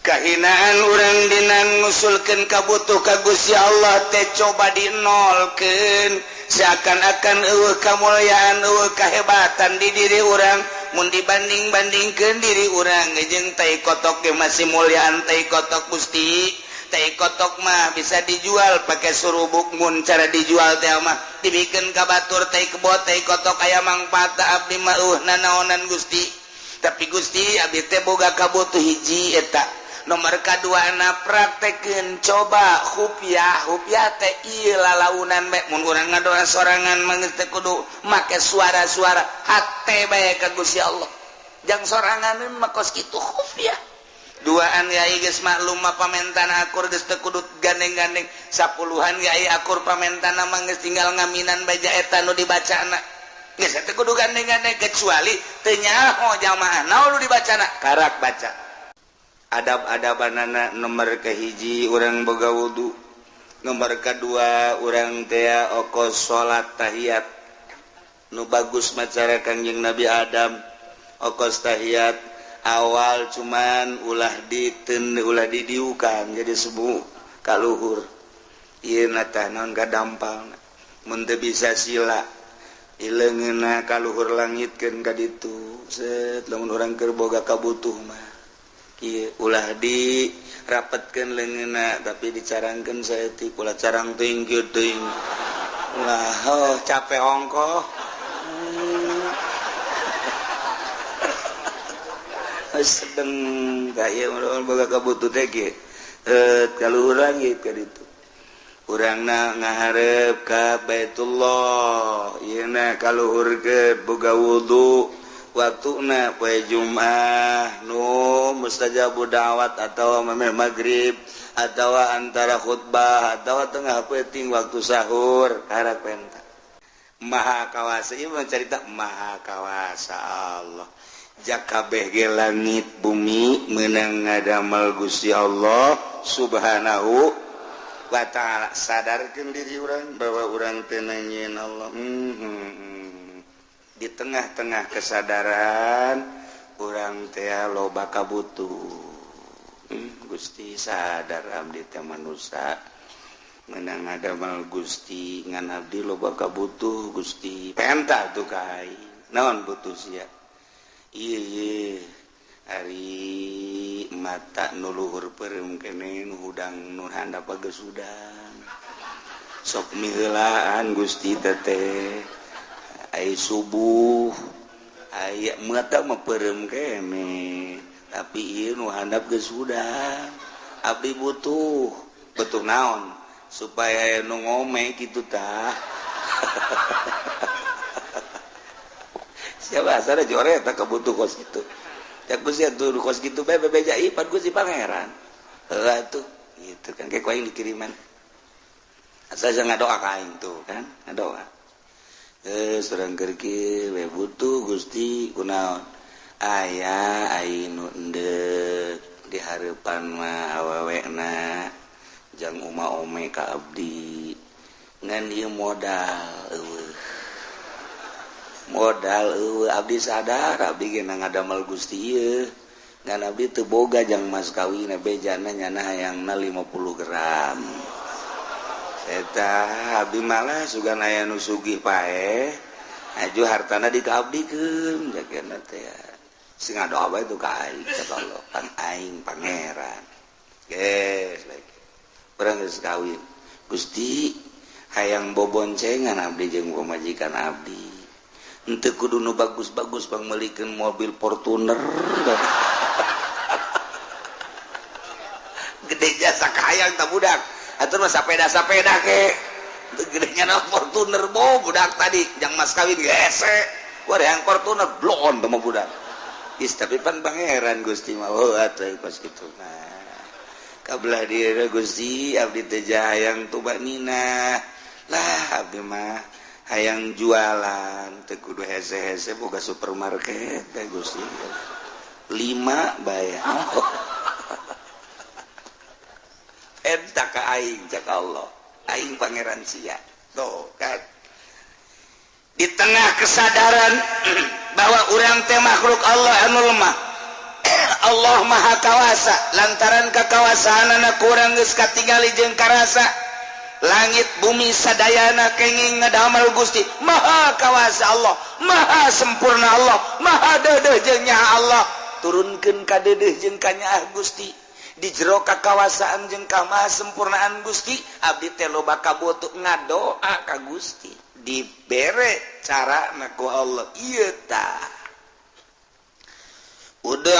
kahinaan urang dinan ngusulkeun kabutuh ka Gusti Allah teh coba dinolkeun seakan-akan eueuh kamulyaan eueuh kahebatan di diri urang mun dibanding-bandingkeun diri urang jeung tai kotok ge masih mulyaan tai kotok Gusti. Tai kotok mah bisa dijual pakai surubuk mun cara dijual teh mah dibikeun ka batur tai kebo tai kotok aya mangpaatna abdi mah nanaonan Gusti. Tapi Gusti abdi teh boga kabutuh hiji eta nomor kadua na praktekeun coba hupiah teh ieu lalaunan bae mun urang ngadoa sorangan mah teh kudu make suara-suara hate bae ka Gusti Allah jang sorangan mah kos kitu hupiah duaan yai geus maklum mah pamentana akur geus teu kudu gandeng-gandeng sapuluhan yai akur pamentana mah geus tinggal ngaminan baja eta nu dibacana geus teu kudu gandeng-gandeng kecuali teu nyaho jamaah naon nu dibacana karak baca adab-adabanana nomor kahiji urang boga wudu nomor kedua urang teh okos salat tahiyat nu bagus macara Kangjeng Nabi Adam okos tahiyat awal cuman ulah didiukan jadi sebu kaluhur ieu tah naon kadampal mun teu bisa sila ileungeunna kaluhur langitkeun ka ditu set lamun urang keur boga kabutuh mah ulah dirapetkeun leungeunna tapi dicarangkeun saeutik ulah carang teuing kieu teuing ulah capek ongkoh sedeng kaya boga kabutuh teh ge kalau urang ieu ka ditu urangna ngaharep ka Baitullah ieu na kaluhurkeun boga wudu waktuna poe Jumat nu mustajabu da'wat atau memeh maghrib atau antara khutbah atau tengah peuting waktu sahur karak penta maha kawasa ieu carita maha kawasa Allah jak kabeh ge langit bumi meunang ngadamel Gusti Allah Subhanahu wa ta'ala sadarkeun diri urang bahwa urang teh nanyeun Allah di tengah-tengah kesadaran urang teh loba kabutuh Gusti sadar abdi teh manusia meunang ngadamel Gusti ngan abdi loba kabutuh Gusti penta tuh kai naon butuh sia ieu ari mata nu luhur peureum keneh nu hudang nu handap geusudang sok miheulaan Gusti teh ai subuh aya mata mah peureum keneh tapi ieu nu handap geusudang abdi butuh naon supaya nu ngome kitu tah siapa asal jore tak kebutuh kos gitu cak Gusti atuh kos gitu bae bebeja ipan Gusti pangeran heula tuh gitu kan kayak aing dikiriman asal jangan ngadoa ka aing tuh kan ngadoa surang keur kieu we butuh Gusti kunaon aya aing nu endeuh di hareupan mah awewena jang uma-ome ka abdi ngan ieu modal abdi sadar abdi ge ngadamel Gusti ieu ngan abdi teu boga jang mas kawina bejana nyana hayangna 50 gram eta abdi malah sugan aya nu sugih pae aju hartana dikaabdikeun jakeuna teh sing ngadoa bae tu ka aing Allah kan aing pangeran geus lagi urang geus kawin Gusti hayang boboncengan abdi jeung pamajikan abdi henteu kudu nu bagus-bagus pang meulikeun mobil Fortuner gede jasa kahayang ta budak atuh mah sapeda ke teu gedenya na Fortuner budak tadi jang mas kawin hese wah yang Fortuner blon teh mah budak is tapi pan pangeran Gusti mah atuh kos kitu nah kabelah dieu Gusti abdi teh hayang tuba nina lah abdi mah hayang jualan teu kudu hese-hese boga supermarket teh Gusti 5 bae eta ka aing cak Allah aing pangeran sia tuh kan di tengah kesadaran bahwa urang teh makhluk Allah anu lemah Allah maha kawasa lantaran kekawasaanana kurang geus katingali jeung karasa langit bumi sadayana kenging ngadamel Gusti maha kawasa Allah maha sempurna Allah maha deudeuh jeung nyaha Allah turunkeun ka deudeuh jeung ka nyaha Gusti di jero kakawasaan jeung kamaha sempurnaan Gusti abdi teh loba kabotu ngadoa ka Gusti dibere carana ku Allah ieu tah ud'u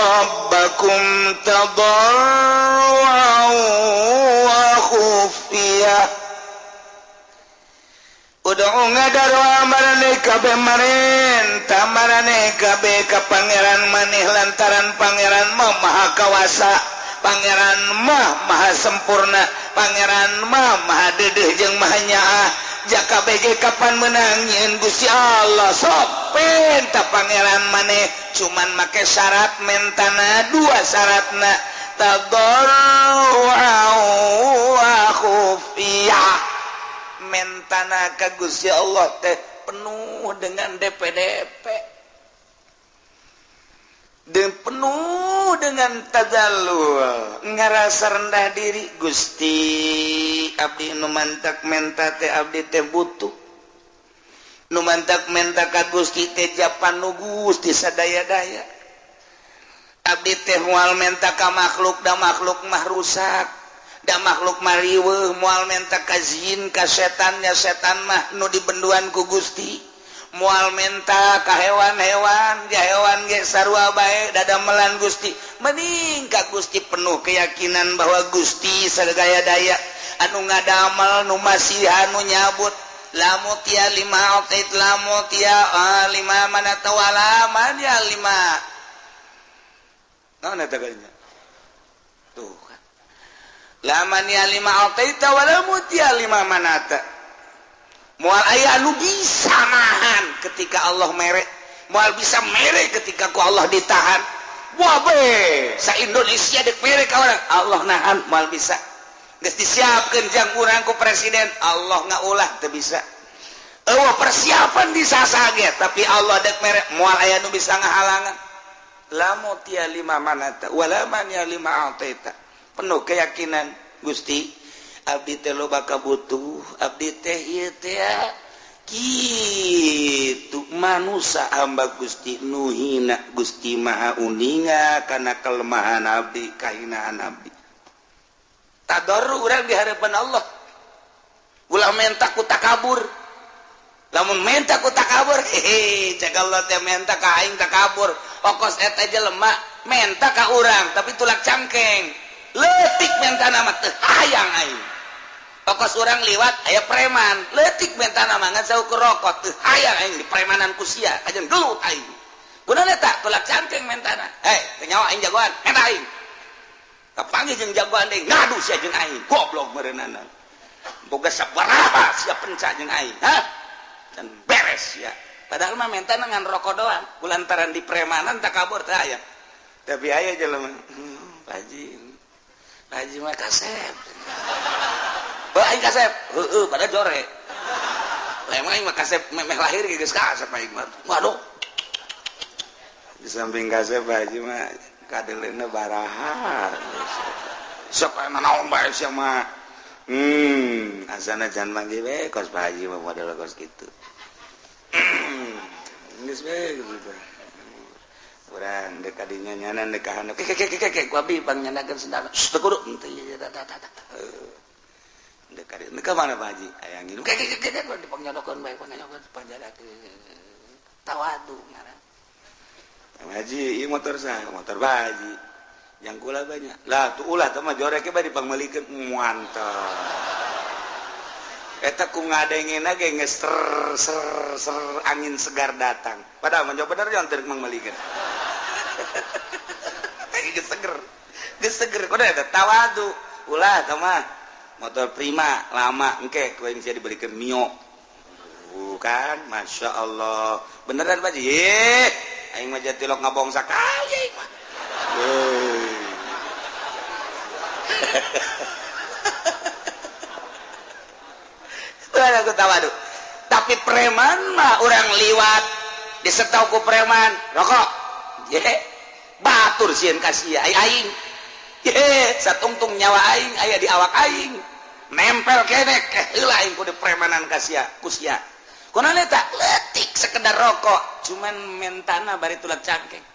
rabbakum tadarruan wa khufiyah ud'u ngadarwa marane kabeh marentah marane kabeh ka pangeran maneh lantaran pangeran mah maha kawasa pangeran mah maha sempurna pangeran mah maha deudeuh jeung maha nyaah jaka bege kapan menang nyeun Gusti Allah sok pentah pangeran maneh cuman make syarat mentana dua syaratna tadarruan wa khufiyah mentana ka Gusti Allah teh penuh dengan DP dan penuh dengan tadallul ngarasa rendah diri Gusti abdi nu mantak menta teh abdi teh butuh nu mantak menta ka Gusti teh japan nu Gusti sadaya-daya abdi teh moal menta ka makhluk da makhluk mah rusak da makhluk mah riweuh moal menta ka jin ka setan nya setan mah nu dibenduan ku Gusti moal menta ka hewan-hewan ja hewan ge sarua bae dadamelan Gusti mending ka Gusti penuh keyakinan bahwa Gusti sadaya daya anu ngadamel nu masihan nu nyabut lamut ya lima autait lamut ya lima mana tawala man ya lima naon eta geunya tuh kan laman ya lima autait wala mut ya lima manata moal aya anu bisa nahan ketika Allah mere moal bisa mere ketika ku Allah ditahan wah be sa Indonesia dek mere ka orang Allah nahan moal bisa geus disiapkeun jang urang ku presiden Allah ngaulah teu bisa eueuh persiapan disasage tapi Allah dek mere moal aya anu bisa ngahalangan lamu tia lima manata wala man ya lima ataita penuh keyakinan Gusti abdi teh loba kabutuh abdi teh ieu teh kitu manusia hamba Gusti nu hina Gusti maha uninga kana kelemahan abdi kahinaan abdi tadarru urang di harapan Allah ulah menta ku takabur lamun menta ku takabur hehe cek Allah teh menta ka aing takabur okos eta jelema menta ka urang tapi tulak cangkeng leutik mentana mah teu hayang aing pokos orang liwat aya preman leutik mentana mah ngan saukur rokok teu hayang aing di premanan ku sia ajeun gelut aing kunaon eta tulak cangkeng mentana teu nyawa aing jagoan eta aing kapanggih jeung jagoan deui ngadu sia jeung aing goblok meureunana boga sabaraha sia penca jeung aing dan beres ya padahal mah mentana ngan rokok doang kulantaran di premanan takabur teu aya tapi aya jelema Haji mah kasep aing kasep pada jore lain aing mah kasep meh lahir geus kasep aing mah waduh di samping kasep Haji mah kadeleuna baraha sok aya naon bae sia mah asana jan manggih we kos Pak Haji mah model kos kitu geus we gitu urang dek kadinya nyanan dek kahana kek ku abdi bang nyanakeun sendal teu kudu teu dek kadi ka mana Pak Haji aya nginum kek dipangnyodokkeun bae pangnyodokkeun panjadakeun tawadu ngaran Haji ieu motor saha motor Pak Haji yang kula banyak lah tuh ulah teh mah joreke bae dipangmelikeun mantap eta ku ngadengena ge geus ser angin segar datang padahal mah bener jangan teu mangmelikeun geus seger kudu eta tawadu ulah teh mah motor prima lama engke ku aing sia dibelikeun Mio bukan Masya Allah beneran Pak Haji aing mah jatilok ngabong sakali aing mah aku tawadu tapi preman mah orang liwat disetau ku preman rokok batur sieun kasih aing satungtung nyawa aing aya di awak aing nempel kene heula aing kudu premanan kasia kusia kunaon eta leutik sekedar rokok cuman mentana bari tulang cangkeng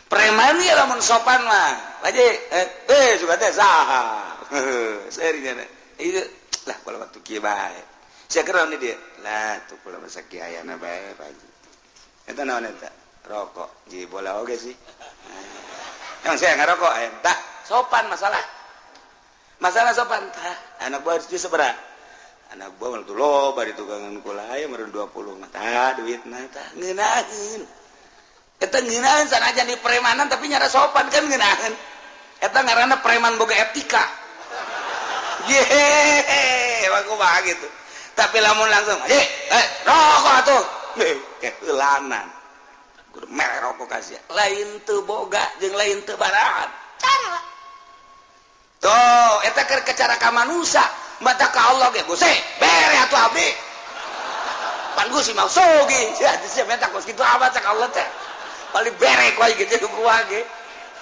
preman ieu lamun sopan mah baje juga teh saha serinya ieu lah kalau waktu kieu bae sia keron di dieu lah tuh kula masa kieu ayana bae baji eta naon eta rokok jadi bola oge sih yang saya ngarokok tak sopan masalah sopan tah anak buah itu seberapa anak buah itu loba di tugangan kula aya meureun 20 mah tah duitna tah ngeunaheun eta ngeunaheun sanajan di premanan tapi nyara sopan kan ngeunaheun eta ngaranna preman boga etika aku mah gitu tapi lamun langsung rokok atuh keulanan kudu mere rokok kasih lain teu boga jeung lain teu barahan cara tuh eta keur cara ka manusia mata ka Allah ge Gusti bere atuh abdi pan Gusti mau sogi sia meta kos kitu apa cak Allah teh paling bere ku aya gitu ku ge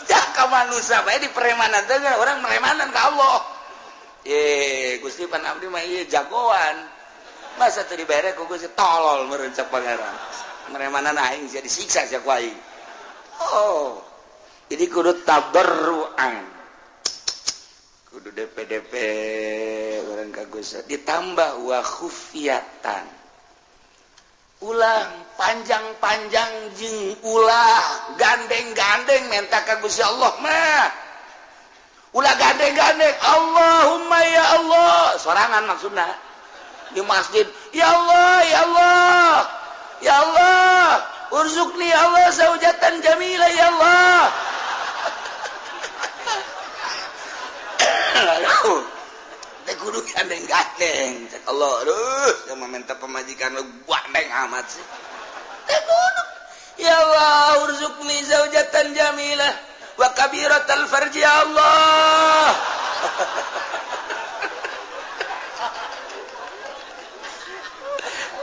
cak ka manusia bae di premanan teh urang premanan ka Allah Gusti pan abdi mah ieu jagoan masa teu dibere ku Gusti tolol meureun cak pangeran meremanan aing sia disiksa sia ku aing jadi kudu tabarruan kudu DP orang kagus ditambah wa khufiyatan ulah panjang-panjang jeung ulah gandeng-gandeng minta ka Gusti Allah mah ulah gandeng-gandeng Allahumma ya Allah sorangan maksudna di masjid ya Allah ya Allah ya Allah urzuqni ya Allah zaujatan jamilah ya Allah teh kudu gandeng-gandeng cek Allah aduh sama minta pemajikan lu gandeng amat sih teh kudu ya Allah urzuqni zaujatan jamilah wa kabiratal farji ya Allah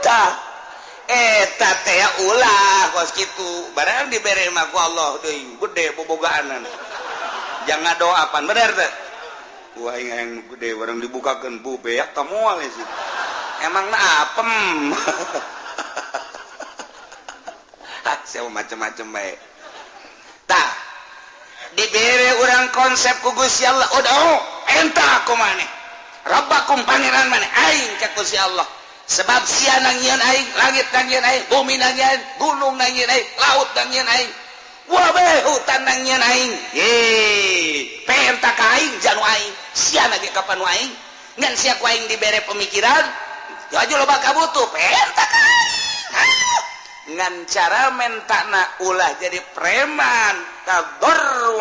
tah eta teh ulah kos kitu barang dibere mah ku Allah deui gede bobogaanan jangan doapan bener teh wah yang gede barang dibukakeun bu beak teh moal sih emang na apem saya macam-macam bae tah dibere urang konsep ku Gusti Allah udah entah aku maneh rabbakum pangeran maneh aing ka Gusti Allah sebab sia nangieun aing langit nangieun aing bumi nangieun gunung nangieun aing laut nangieun aing wabeh hutan nangieun aing penta ka aing janu aing sia lagi kapan aing ngan sia ku aing dibere pemikiran aju loba kabutuh penta ka aing ngan cara mentana ulah jadi preman tadarru'u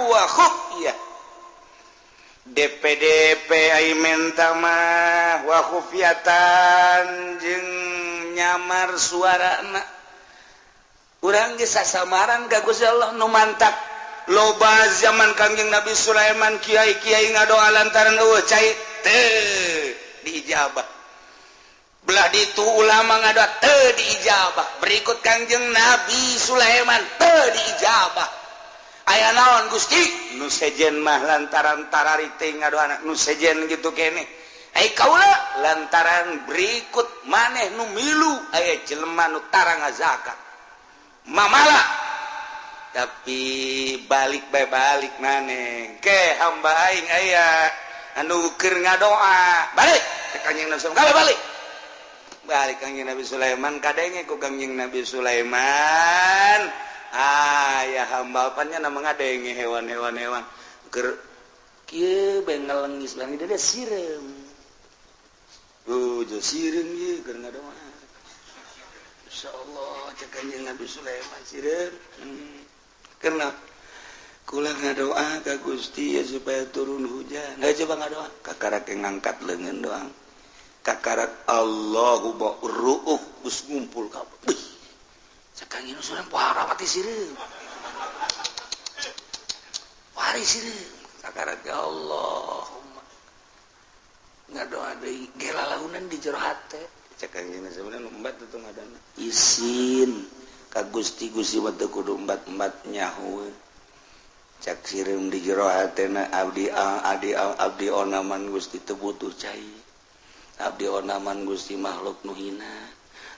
wa khufyah DPDP ai menta mah wa khufyatan jeung nyamar suarana urang ge sasamaran ka Gusti Allah nu mantap loba zaman Kangjeng Nabi Sulaiman kiai-kiai ngadoa lantaran eueuh cai teu diijabah belah ditu ulama ngadoa teu diijabah berikut Kangjeng Nabi Sulaiman teu diijabah aya naon Gusti nu sejen mah lantaran tararite ngadoana nu sejen gitu kene ai kaula lantaran berikut maneh nu milu aya jelema nu tara ngazakat mamala tapi balik bae balik maneh ke hamba aing aya anu keur ngadoa balik ka Kangjeng Nabi Sulaiman balik Kangjeng Nabi Sulaiman kadenge ku Kangjeng Nabi Sulaiman ya hambapannya nama ngadenge hewan-hewan keur kieu bae ngalengis bang dia sirem jo sirem ieu keur ngadoa insyaallah cek Kangjeng Nabi Sulaiman sirem karena kula ngadoa ka Gusti ya supaya turun hujan coba ngadoa kakarak ngangkat leungeun doang kakarak Allahu ba ruuh geus ngumpul kabeh Kangjeng Sulaiman pohara pati sireum pari sireum sakarat ya Allahumma ngadoa deui gelalaunan di jero hate cek Kangjeng Sulaiman umbat itu ngadana isin ka Gusti Gusti wa teu kudu umbat-umbat nyaho caksirim di jero hatena abdi onaman Gusti teu butuh cai, abdi onaman Gusti makhluk nu hina,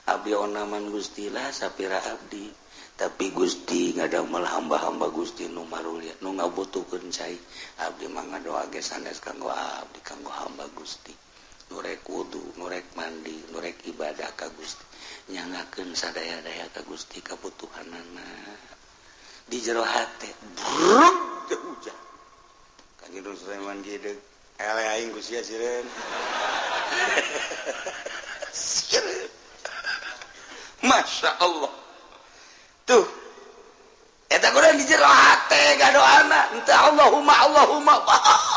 abdi onaman Gusti lah sapira abdi, tapi Gusti ngadamel hamba-hamba Gusti nu marulia nu ngabutuhkeun cai, abdi mah ngadoa ge sanes kanggo abdi kanggo hamba Gusti nu rek wudu, nu rek mandi, nu rek ibadah ka Gusti, nyangakeun sadaya-daya ka Gusti kabutuhanana di jero hate bruk teu hujan Kanjeng Sulaiman gede ele aing ku sia sireun Masya Allah tuh eta kudu di jero hate gadoana entah Allahumma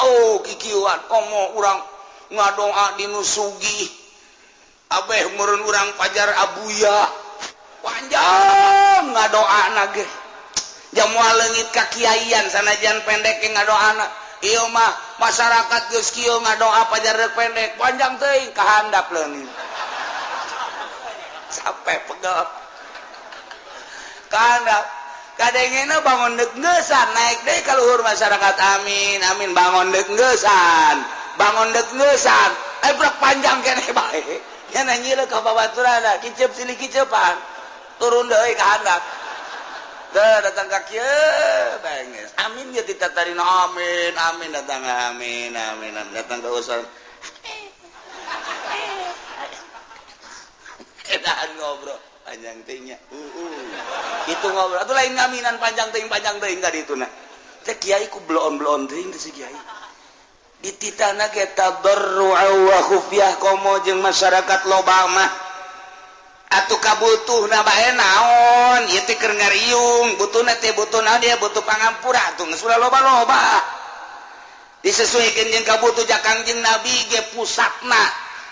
oh kikieuan komo urang ngadoa dinu sugih abeh meureun urang pajar abuya panjang ngadoana ge jamual leungit ka kiaian sanajan pendek ge ngadoana ieu mah masyarakat geus kieu ngadoa pajar rek pendek panjang teuing ka handap leungit sampai pegel ka handap kadengena bangun deuk ngeusan naik deui ka luhur masyarakat amin amin bangun deuk ngeusan brek panjang keneh bae nya nanyieuleuh ka babaturana kicep silih kicepan turun deui ka handap datang ka kieu benges amin ge ditatarina amin datang amin datang ka usul edan ngobrol panjang teuing nya itu ngobrol atuh lain ngaminan panjang teuing ka dituna teh kiai ku bloon teuing teh si kiai dititana ge tadarru'a wa khufyah komo jeung masyarakat loba mah atuh kabutuhna bae naon ieu teh keur ngariung butuhna teh butuh naon dia butuh pangampura atuh geus ulah loba-loba disesuaikeun jeung kabutuh Kangjeng Nabi ge pusatna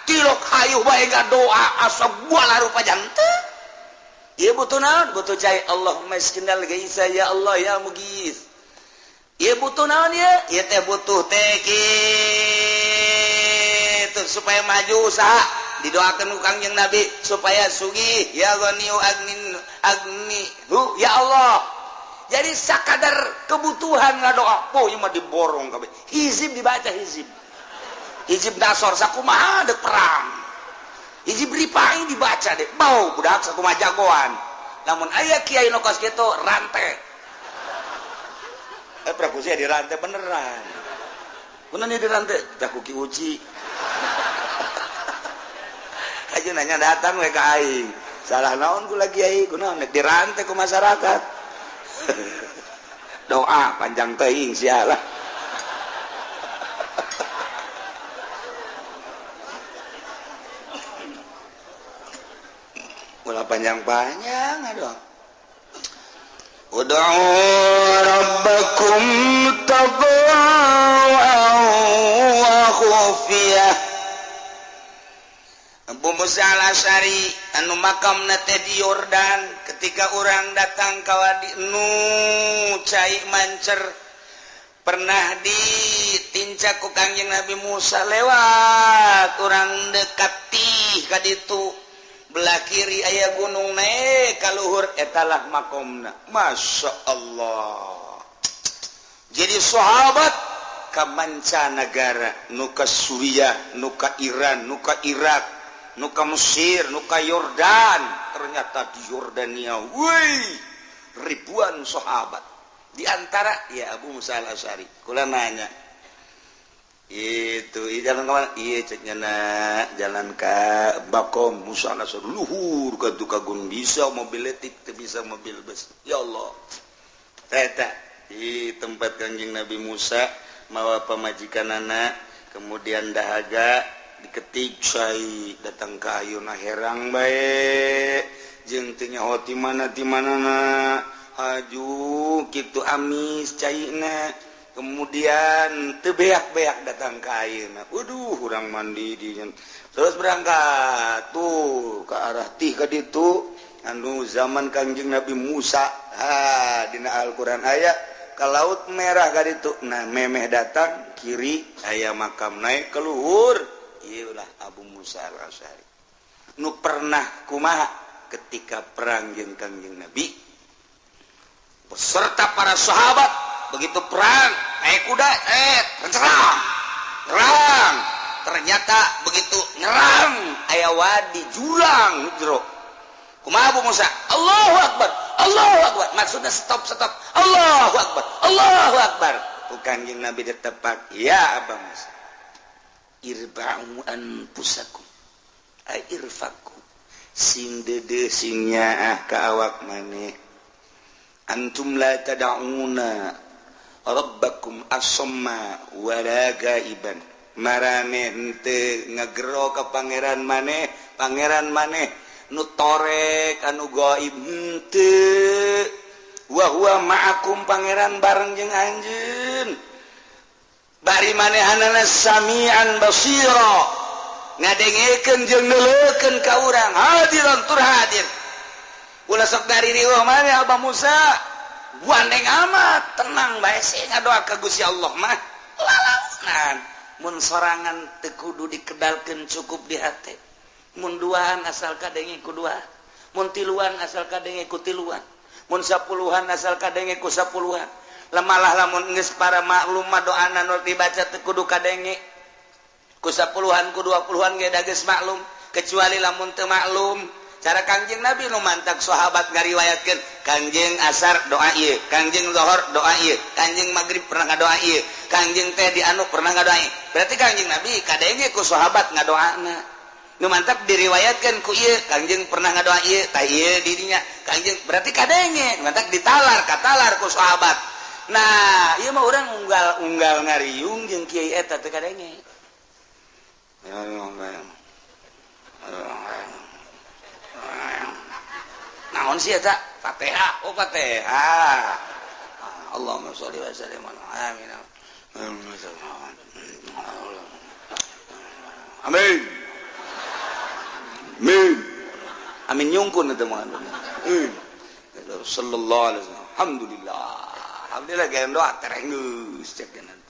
tilok hayuh bae doa asa buala rupa janteu ieu butuh naon butuh cai Allahumma isqinal gaisa ya Allah ya mughis ieu butuh naon ieu teh butuh teh kitu supaya maju usaha didoakan ku Kangjeng Nabi supaya sugih ya ghaniyu agni ya Allah jadi sakadar kebutuhan ngadoa poe mah diborong kabeh hizib dibaca hizib dasor sakumaha deuk perang hizib ripai dibaca deh bau budak sakumaha jagoan lamun aya kiai nu kos kitu rantai prakusia dirantai beneran kunaon dirantai tah ku Ki Uci aja nanya datang we ka aing salah naon kula kiai kunaon dirantai ku masyarakat doa panjang teuing sia lah ulah panjang-panjang aduh ud'u rabbakum tadarru'an wa khufyah Abu Musa al-Asy'ari anu makamna teh di Yordan ketika orang datang ka wadi nu cai mancer pernah ditincak ku Kangjeng Nabi Musa lewat orang dekati ka ditu belah kiri aya gunung naik ka luhur etalah makomna Masya Allah jadi sahabat ka mancanagara nu ka Suriah nu ka Iran nu ka Irak nu ka Mesir, nu ka Yordan ternyata di Yordania ribuan sahabat di antara ya Abu Musa al-Asy'ari kula nanya itu jalan kemana iya ceknya jalan ka Bakom Musa al-Asy'ari luhur ka gunung bisa mobil etik teu bisa mobil bus ya Allah eta di tempat Kangjeng Nabi Musa mawa pamajikanana kemudian dahaga diketik cai datang ka ayeuna herang bae jeung teu nyaho ti manana haju kitu amis caina kemudian teu beak-beak datang ka ayeuna waduh urang mandi di terus berangkat tuh ke arah tih ka ditu anu zaman Kangjeng Nabi Musa dina Al-Qur'an aya ka laut merah ka ditu nah memeh datang kiri aya makam naik ke luhur ieulah Abu Musa al-Asy'ari nu pernah kumaha ketika perang jeung Kangjeng Nabi beserta para sahabat begitu perang naik kuda perang ternyata begitu nyerang aya wadi jurang jero kumaha Abu Musa Allahu Akbar maksudnya stop Allahu Akbar Kanjeng Nabi ditepak ya Abu Musa irba'u anfusakum irfaku sing dede sing nyaah ka awak maneh antum la tad'una rabbakum as-samma wala gaiban marane henteu ngagero ka pangeran maneh nu torek anu gaib henteu wa huwa ma'akum pangeran bareng jeung anjeun bari manehanana samian basira ngadengekeun jeung neuleukeun ka urang hadiran tur hadir ulah sok dari riweuh mane Abah Musa buandeng amat tenang bae sih ngadoa ka Gusti Allah mah lalaunan mun sorangan teu kudu dikedalkeun cukup di hate mun duaan asal kadenge ku dua mun tiluan asal kadenge ku tiluan mun sapuluhan asal kadenge ku sapuluhan lemalah lamun geus para maklum mah doana nu dibaca teu kudu kadenge ku sapuluhan ku 20-an ge da geus maklum kecuali lamun teu maklum cara Kangjeng Nabi nu mantak sahabat ngariwayatkeun Kangjeng asar doa ieu Kangjeng zuhur doa ieu Kangjeng magrib pernah ngadoa ieu Kangjeng teh di anu pernah ngadoa ieu berarti Kangjeng Nabi kadenge ku sahabat ngadoana nu mantap diriwayatkeun ku ieu Kangjeng pernah ngadoa ieu tah ieu dirinya Kangjeng berarti kadenge mantap katalar ku sahabat. Nah ieu mah urang unggal ngariung jeung kiai eta teh kadenge naon sih eta Fatihah Allahumma sholli wa sallim amin amin amin nyungkun eta mah sallallahu alaihi wasallam alhamdulillah gaya doa terenggeus cek nanti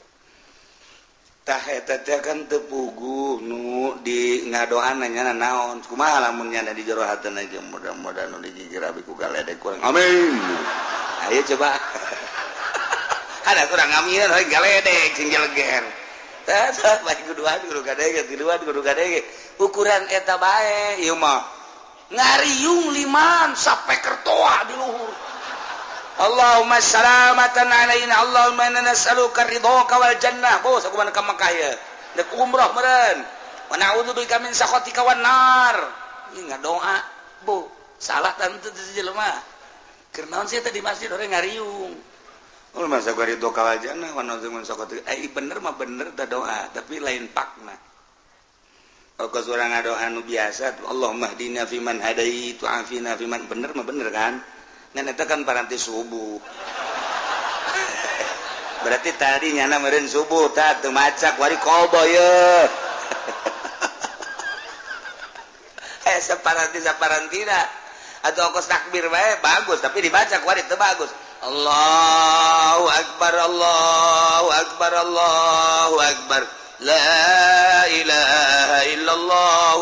tah eta teh kan teu puguh nu di ngadoan nya naon kumaha lamun nya di jero hatena ge mudah-mudahan nu dijijirabi ku galedek kurang amin ayo coba ada kurang amin we galedek sing geleger tah bae kuduan kudu gadege ukuran eta bae ieu mah ngariung liman sampai kertoa di luhur Allahumma salamatan alaina Allahumma inna nas'aluka ridhaka wal jannah bos aku mana ka Makkah ya dek umrah meureun wa na'udzubika min sakhatika wan nar ieu ngadoa bo salah tante jelema keur naon sih tadi masjid orang ngariung ul masa ridhaka wal jannah wa na'udzubika min sakhatika bener mah bener da doa tapi lain pakna kalau seorang ngadoa anu biasa Allahumma hdina fiman hadait wa afina fiman bener mah bener kan ngan eta kan paranti subuh berarti tadi nyana meureun subuh tah teu macak wari qobo ye saparantina atau kos takbir bae bagus tapi dibaca wari teu bagus Allahu akbar la ilaha illallah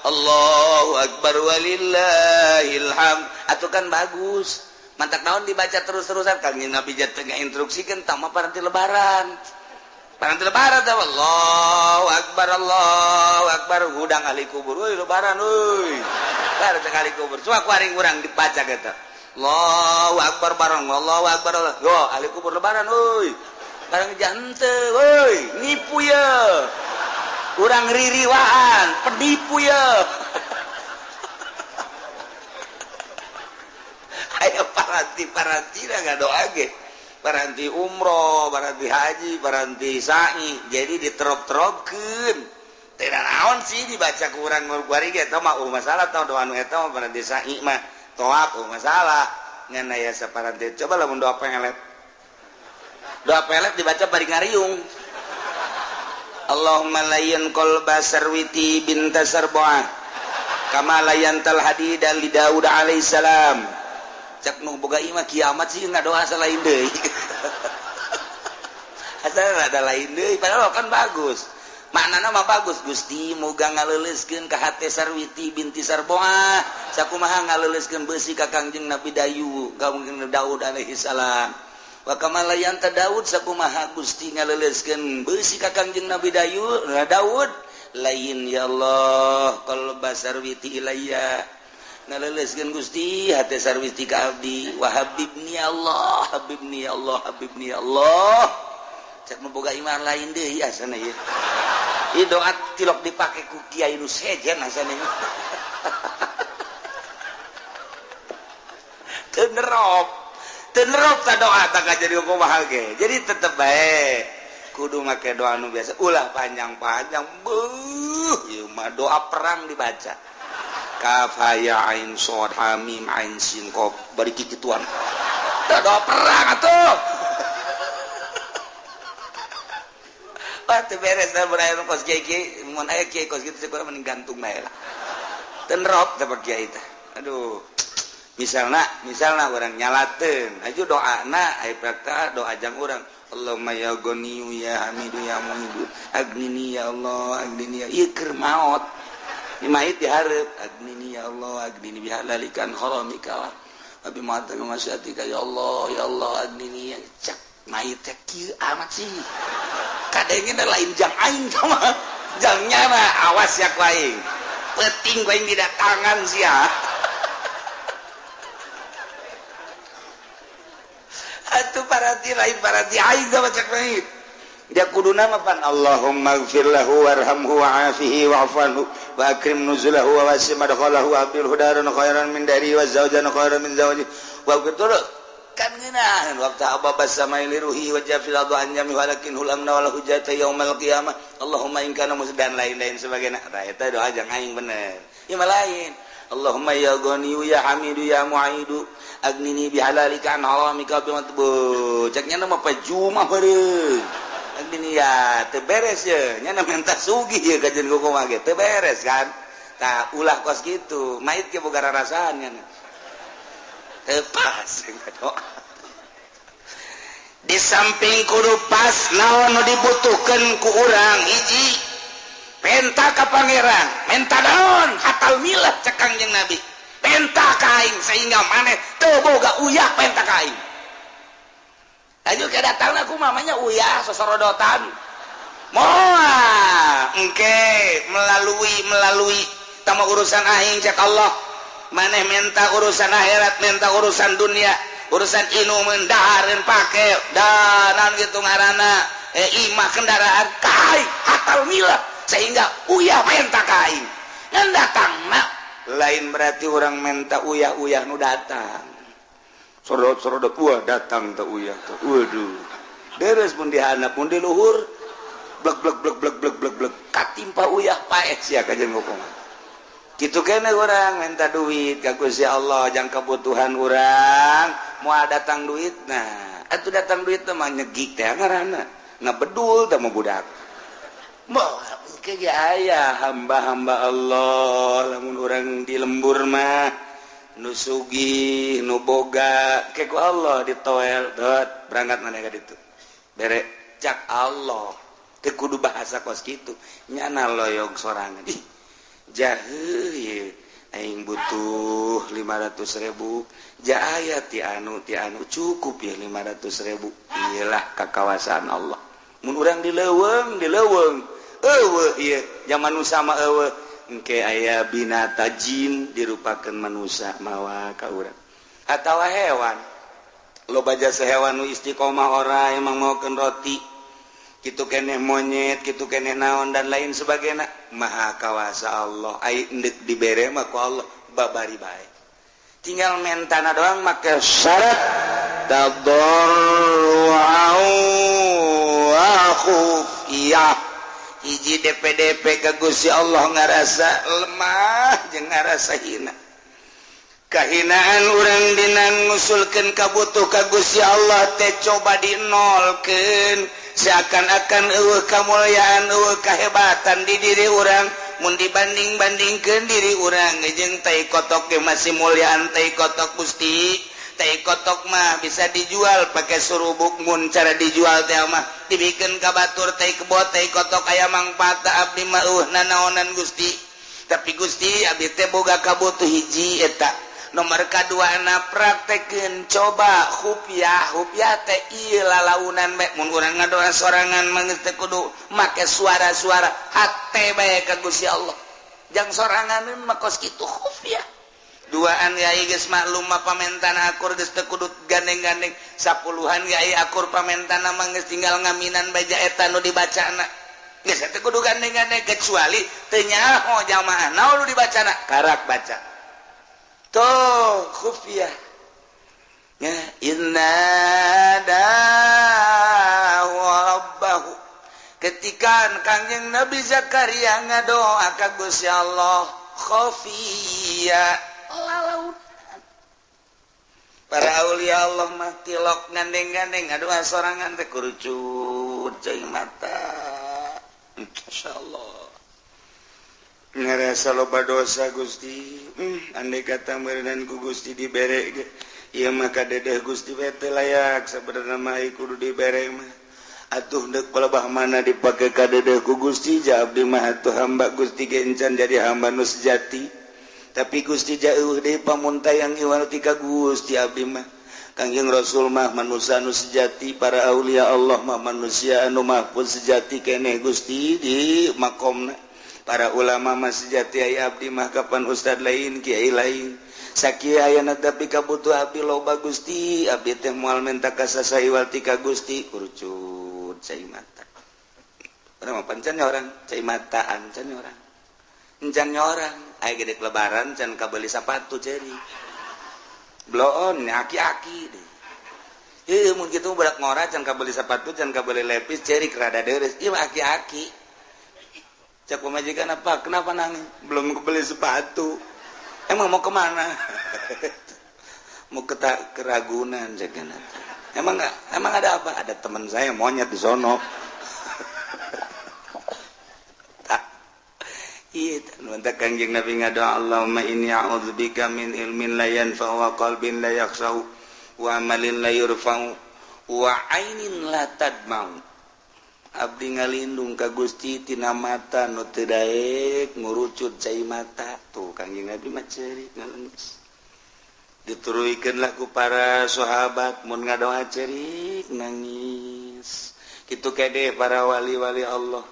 Allahu akbar walillahil hamd atuh kan bagus mantak naon dibaca terus-terusan Kangjeng Nabi jatuh ngainstruksikeun tah mah paranti lebaran tah Allahu akbar hudang ahli kubur euy lebaran euy bar teh ahli kubur coba kuaring urang dibaca eta Allahu akbar bareng Allahu akbar yo ahli kubur lebaran euy barang jante woi nipu ya kurang ririwaan penipu ya ayo paranti nggak doa ge paranti umroh paranti haji paranti sa'i jadi diterop-teropkeun teh naon sih dibaca ku urang nguari ge eta mah masalah tah doa nu eta mah paranti sa'i mah toab masalah ngan aya saparanti coba lamun doa pengelet doa pelet dibaca bari ngariung Allahumma layyan qalba sarwiti binta sarboa kama layyantal hadida li Daud alaihissalam cak nu boga imah kiamat sih ngadoa selain deui asal ada lain deui padahal kan bagus maknana mah bagus Gusti muga ngaleuleskeun ka hate sarwiti binti sarboa sakumaha ngaleuleskeun beusi ka Kangjeng Nabi Daud Daud alaihissalam Wakamalayan ta Daud sakumaha Gusti ngaleleskeun beusi ka Kangjeng Nabi Daud lain ya Allah qal basar witi ilayya ngaleleskeun Gusti hate sarwiti ka abdi wa habibni Allah habibni Allah habibni Allah cek memboga iman lain deui asana ieu ieu doa tilok dipake ku kiai nu sejen asana ieu teu nerop ta doa tak jadi kumaha ge jadi tetep bae kudu make doa nu biasa ulah panjang-panjang beuh ieu mah doa perang dibaca kaf ha ya ain shad ha mim ain sin qaf bari kikituan doa perang atuh teu beres da bener kos kiai mun aya kiai kos kitu kurang mending gantung bae lah teu nerop teh kiai teh aduh misalna orang nyalateun aju doana aya praktek doa jang urang Allahumma ya ghaniyu ya hamidu ya muhidu agnini ya Allah agnini ya ieu keur maot imait dihareup agnini ya Allah agnini bihalalikan haramika wa bi ma'atika masyatika ya Allah agnini ya cak mait teh kieu amat sih kadenge lain jang aing mah jangnya mah awas ya ku aing penting ku aing didatangan sia atuh parati lain parati aing sama cek lain dia kudu nama pan Allahumma ighfir lahu warhamhu wa'afihi wa'fu wa akrim nuzulahu wa wasi' madkhalahu wa abdilhu daran khairan min dari wa zawjan khairan min zawji wa betul kan ngeunaheun waqta ababas samai liruhi wa jafil adu anjami walakin hulamna wal hujjata yaumal qiyamah Allahumma in kana musdan lain-lain sebagainya eta doa jang aing bener ieu mah lain Allahumma ya ghaniyu ya hamidu ya mu'idu agnini bihalalika an haramika bimatbu ceknya nama pajumah beureung agnini ya teu beres ye nya na minta sugih ye kajen kumaha ge teu beres kan tah ulah kos kitu mait ge boga rarasaan nya teu pas di samping kudu pas naon nu dibutuhkeun ku urang hiji penta ka pangeran menta naon hatal milah cek Kangjeng Nabi penta kain sehingga maneh teu boga uyah penta kain aju ke datangna ku mamanya uyah sosorodotan moal engke melalui tama urusan aing cek Allah maneh minta urusan akhirat minta urusan dunia urusan inu mendahareun pake danan gitu ngaranna imah kendaraan kain hatal milah sehingga uyah penta kain ngan datangna lain berarti orang minta uyah-uyah nu datang sorot-sorot buah datang teh uyah teh waduh beres pun dihandap pun di luhur blek katimpa uyah paeh sia kajen ngomong kitu keneh urang minta duit ka Gusti Allah jang kebutuhan urang moal datang duit nah atuh datang duit teh mah nyegik teh ngaranna ngabedul teh mah budak moal ke aya hamba-hamba Allah lamun urang di lembur mah nu sugih nu boga ke ku Allah ditoel dot berangkat maneh ka ditu bere cak Allah teu kudu bahasa kos kitu nyana loyog sorangan ih jaheuh ye aing butuh 500.000 jaya ti anu cukup ya 500.000 iyalah kakawasaan Allah mun urang dileuweung ieu zaman nu sama eueuh engke aya binata jin dirupakeun manusia mawa ka urang atawa hewan loba jasa hewan nu istiqomah ora emang maokeun roti kitu keneh monyet kitu keneh naon dan lain sebagainya maha kawasa Allah ai endek dibere mah ku Allah babari bae tinggal mentana doang make syarat tadarru'u wa khufiyah hiji DP-DP ka Gusti Allah ngarasa lemah jeung ngarasa hina kahinaan urang dina ngusulkeun kabutuh ka Gusti Allah teh coba dinolkeun seakan-akan eueuh kamulyaan eueuh kahebatan di diri urang mun dibanding-bandingkeun diri urang jeung tai kotok ge masih mulyaan tai kotok Gusti tai kotok mah bisa dijual pakai surubuk mun cara dijual teh mah dibikeun ka batur tai kebot tai kotok aya mangpaat abdi mah naonan Gusti tapi Gusti abdi teh boga kabutuh hiji eta nomor kedua anak praktekin coba hupiah launan orang ngadoa sorangan mangis kudu make suara-suara hate bae ka Gusti Allah jang sorangan mah kos kitu hupiah duaan yai geus maklum mah pamentana akur geus teu kudu gandeng-gandeng sapuluhan yai akur pamentana mah geus tinggal ngaminan baja eta nu dibacana geus teu kudu gandeng-gandeng kecuali teu nyaho jamaah naon nu dibacana karak baca tuh khufiyah ya inna rabbahu ketika Kangjeng Nabi Zakaria ngadoa ka Gusti Allah khafiyah lalaunan para aulia Allah mah tilok gandeng-gandeng ngadoa sorangan teh kurucut cai mata insyaallah ngarasa loba dosa Gusti andai kata meureunnan ku Gusti dibere ieu mah kadedeh Gusti we teu layak sabenerna mah kudu dibere mah atuh deuk pelebah mana dipake kadedeh ku Gusti ja abdi mah atuh hamba Gusti ge encan jadi hamba nu sejati tapi Gusti jauh deui pamuntayang iwal ti ka Gusti abdi mah Kangjeng Rasul mah manusia nu sejati para aulia Allah mah manusia anu mahpun sejati keneh Gusti di makomna para ulama mah sejati aya abdi mah kapan ustad lain kiai lain sakieu ayana tapi kabutuh abdi loba Gusti abdi teh moal menta kasasa iwal ti ka Gusti kurucut cai mata urang mah pancan orang cai mataan can orang encan orang aya gede lebaran can kabeli sapatu ceri bloon aki-aki deh ieu mun kitu budak ngora can kabeli sapatu can kabeli lepis ceri kerada deres ieu aki-aki cak pemajikan apa? Kenapa nangis? Belum kebeli sepatu. Emang mau kemana? Mau ke Ragunan caknya. Emang ada apa? Ada teman saya monyet di sono. Iya, mantak Kangjeng Nabi ngadoa Allahumma inni a'udzubika min ilmin la yanfa'u wa qalbin la yakhsha'u wa amalin la yurfa'u wa ainin la tadma'u. Abdi ngalindung ka Gusti tina mata nu teu daek ngurucut cai mata tuh Kangjeng Nabi mah ceurik ngaleungis dituruykeunlah ku para sahabat mun ngadoa ceurik nangis kitu kede para wali-wali Allah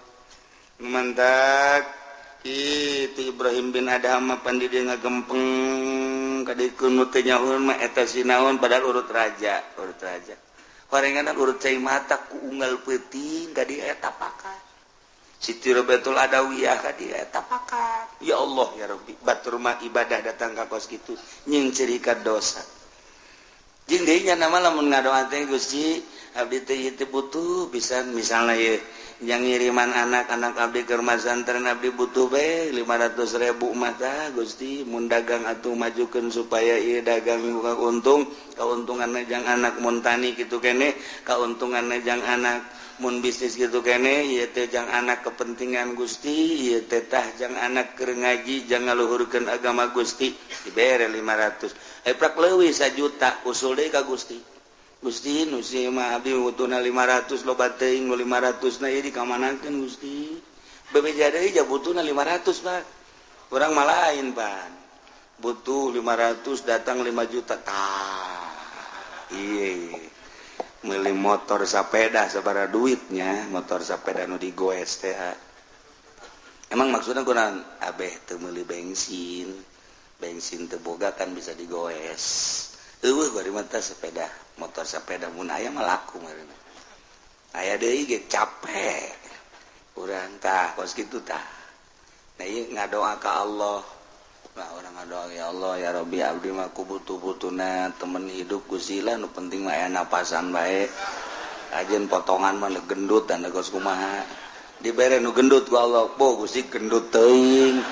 mantak kitu Ibrahim bin Adham pan di dieu ngagempeng kadikeun nu teu nyahoeun mah eta sinaon padahal urut raja Parenganan urut cai mata ku unggal peuting ka dieu eta pakat. Siti Robatul Adawiyah ka dieu eta pakat. Ya Allah ya Rabbi, batur mah ibadah datang ka kos kitu nying cerikat dosa. Jeung deui nya nama lamun ngadoa teh Gusti, abdi teh butuh pisan misalna ye yang ngiriman anak-anak abdi keur mazantren abdi butuh bae 500.000 mah tah Gusti mun dagang atuh majukeun supaya ieu dagang buka untung kauntunganna jang anak mun tani kitu keneh kauntunganna jang anak mun bisnis kitu keneh ieu teh jang anak kepentingan Gusti ieu teh tah jang anak keur ngaji jang ngaluhurkeun agama Gusti dibere 500 prak leuwih 1 juta usul deui ka Gusti Gusti nu si mah abdi butuhna 500 loba teuing nu 500 na ieu dikamanakeun Gusti bebeja deui ja butuhna 500 Pak urang mah lain Pak butuh 500 datang 5 juta tah ieu meuli motor sapeda sabaraha duitnya motor sapeda nu digoes teh emang maksudna kunaon abeh teu meuli bensin teu boga kan bisa digoes eueuh bari mah sepeda motor sepeda mun aya mah laku meureun aya deui ge capek urang tah kos kitu tah nah ieu ngadoa ka Allah nah urang ngadoa ya Allah ya Rabbi abdi mah ku butuh-butuhna temen hidup Gusti lah nu penting mah aya napasan bae ajeun potongan mah gendut dan geus kumaha dibere nu gendut ku Allah po Gusti gendut teuing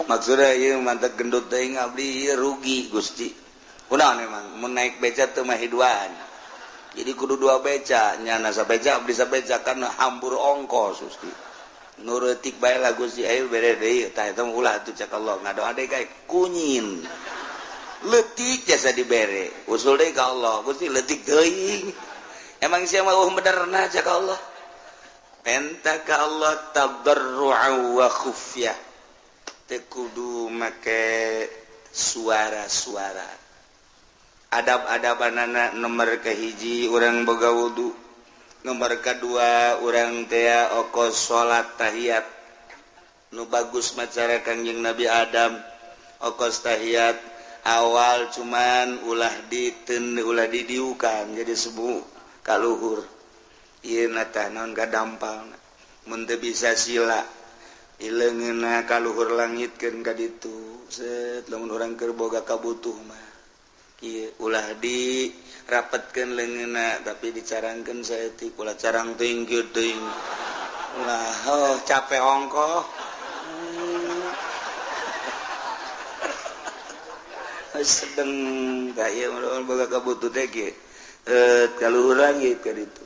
maksudnya ieu mantep gendut teuing abdi ieu rugi Gusti. Kunaon emang mun naik beca teu mah hiduan. Jadi kudu 2 beca, nyana sabeca abdi sabeca kan hampur ongkos Gusti. Nu reutik bae lah Gusti ayo bere deui tah eta ulah atuh cak Allah ngadoa deui kae kunyin. Leutik jasa dibere. Usul deui ka Allah, Gusti leutik teuing. Emang sia mah benerna cak Allah. Penta ka Allah tadarru'a wa khufyah. kudu make suara-suara adab-adaban nomor kehiji urang boga wudu nomor kedua urang teh oko salat tahiyat nu bagus macara Kangjeng Nabi Adam oko tahiyat awal cuman ulah didiukan jadi sebu kaluhur ieu tah naon gadampal mun teu bisa sila ileungeunna kaluhur langitkeun ka ditu set lamun urang keur boga kabutuh mah kieu ulah dirapetkeun leungeunna tapi dicarangkeun saeutik ulah carang teuing kieu teuing ulah capek ongkoh sedeng kaya boga kabutuh teh kieu kaluhur langit ka ditu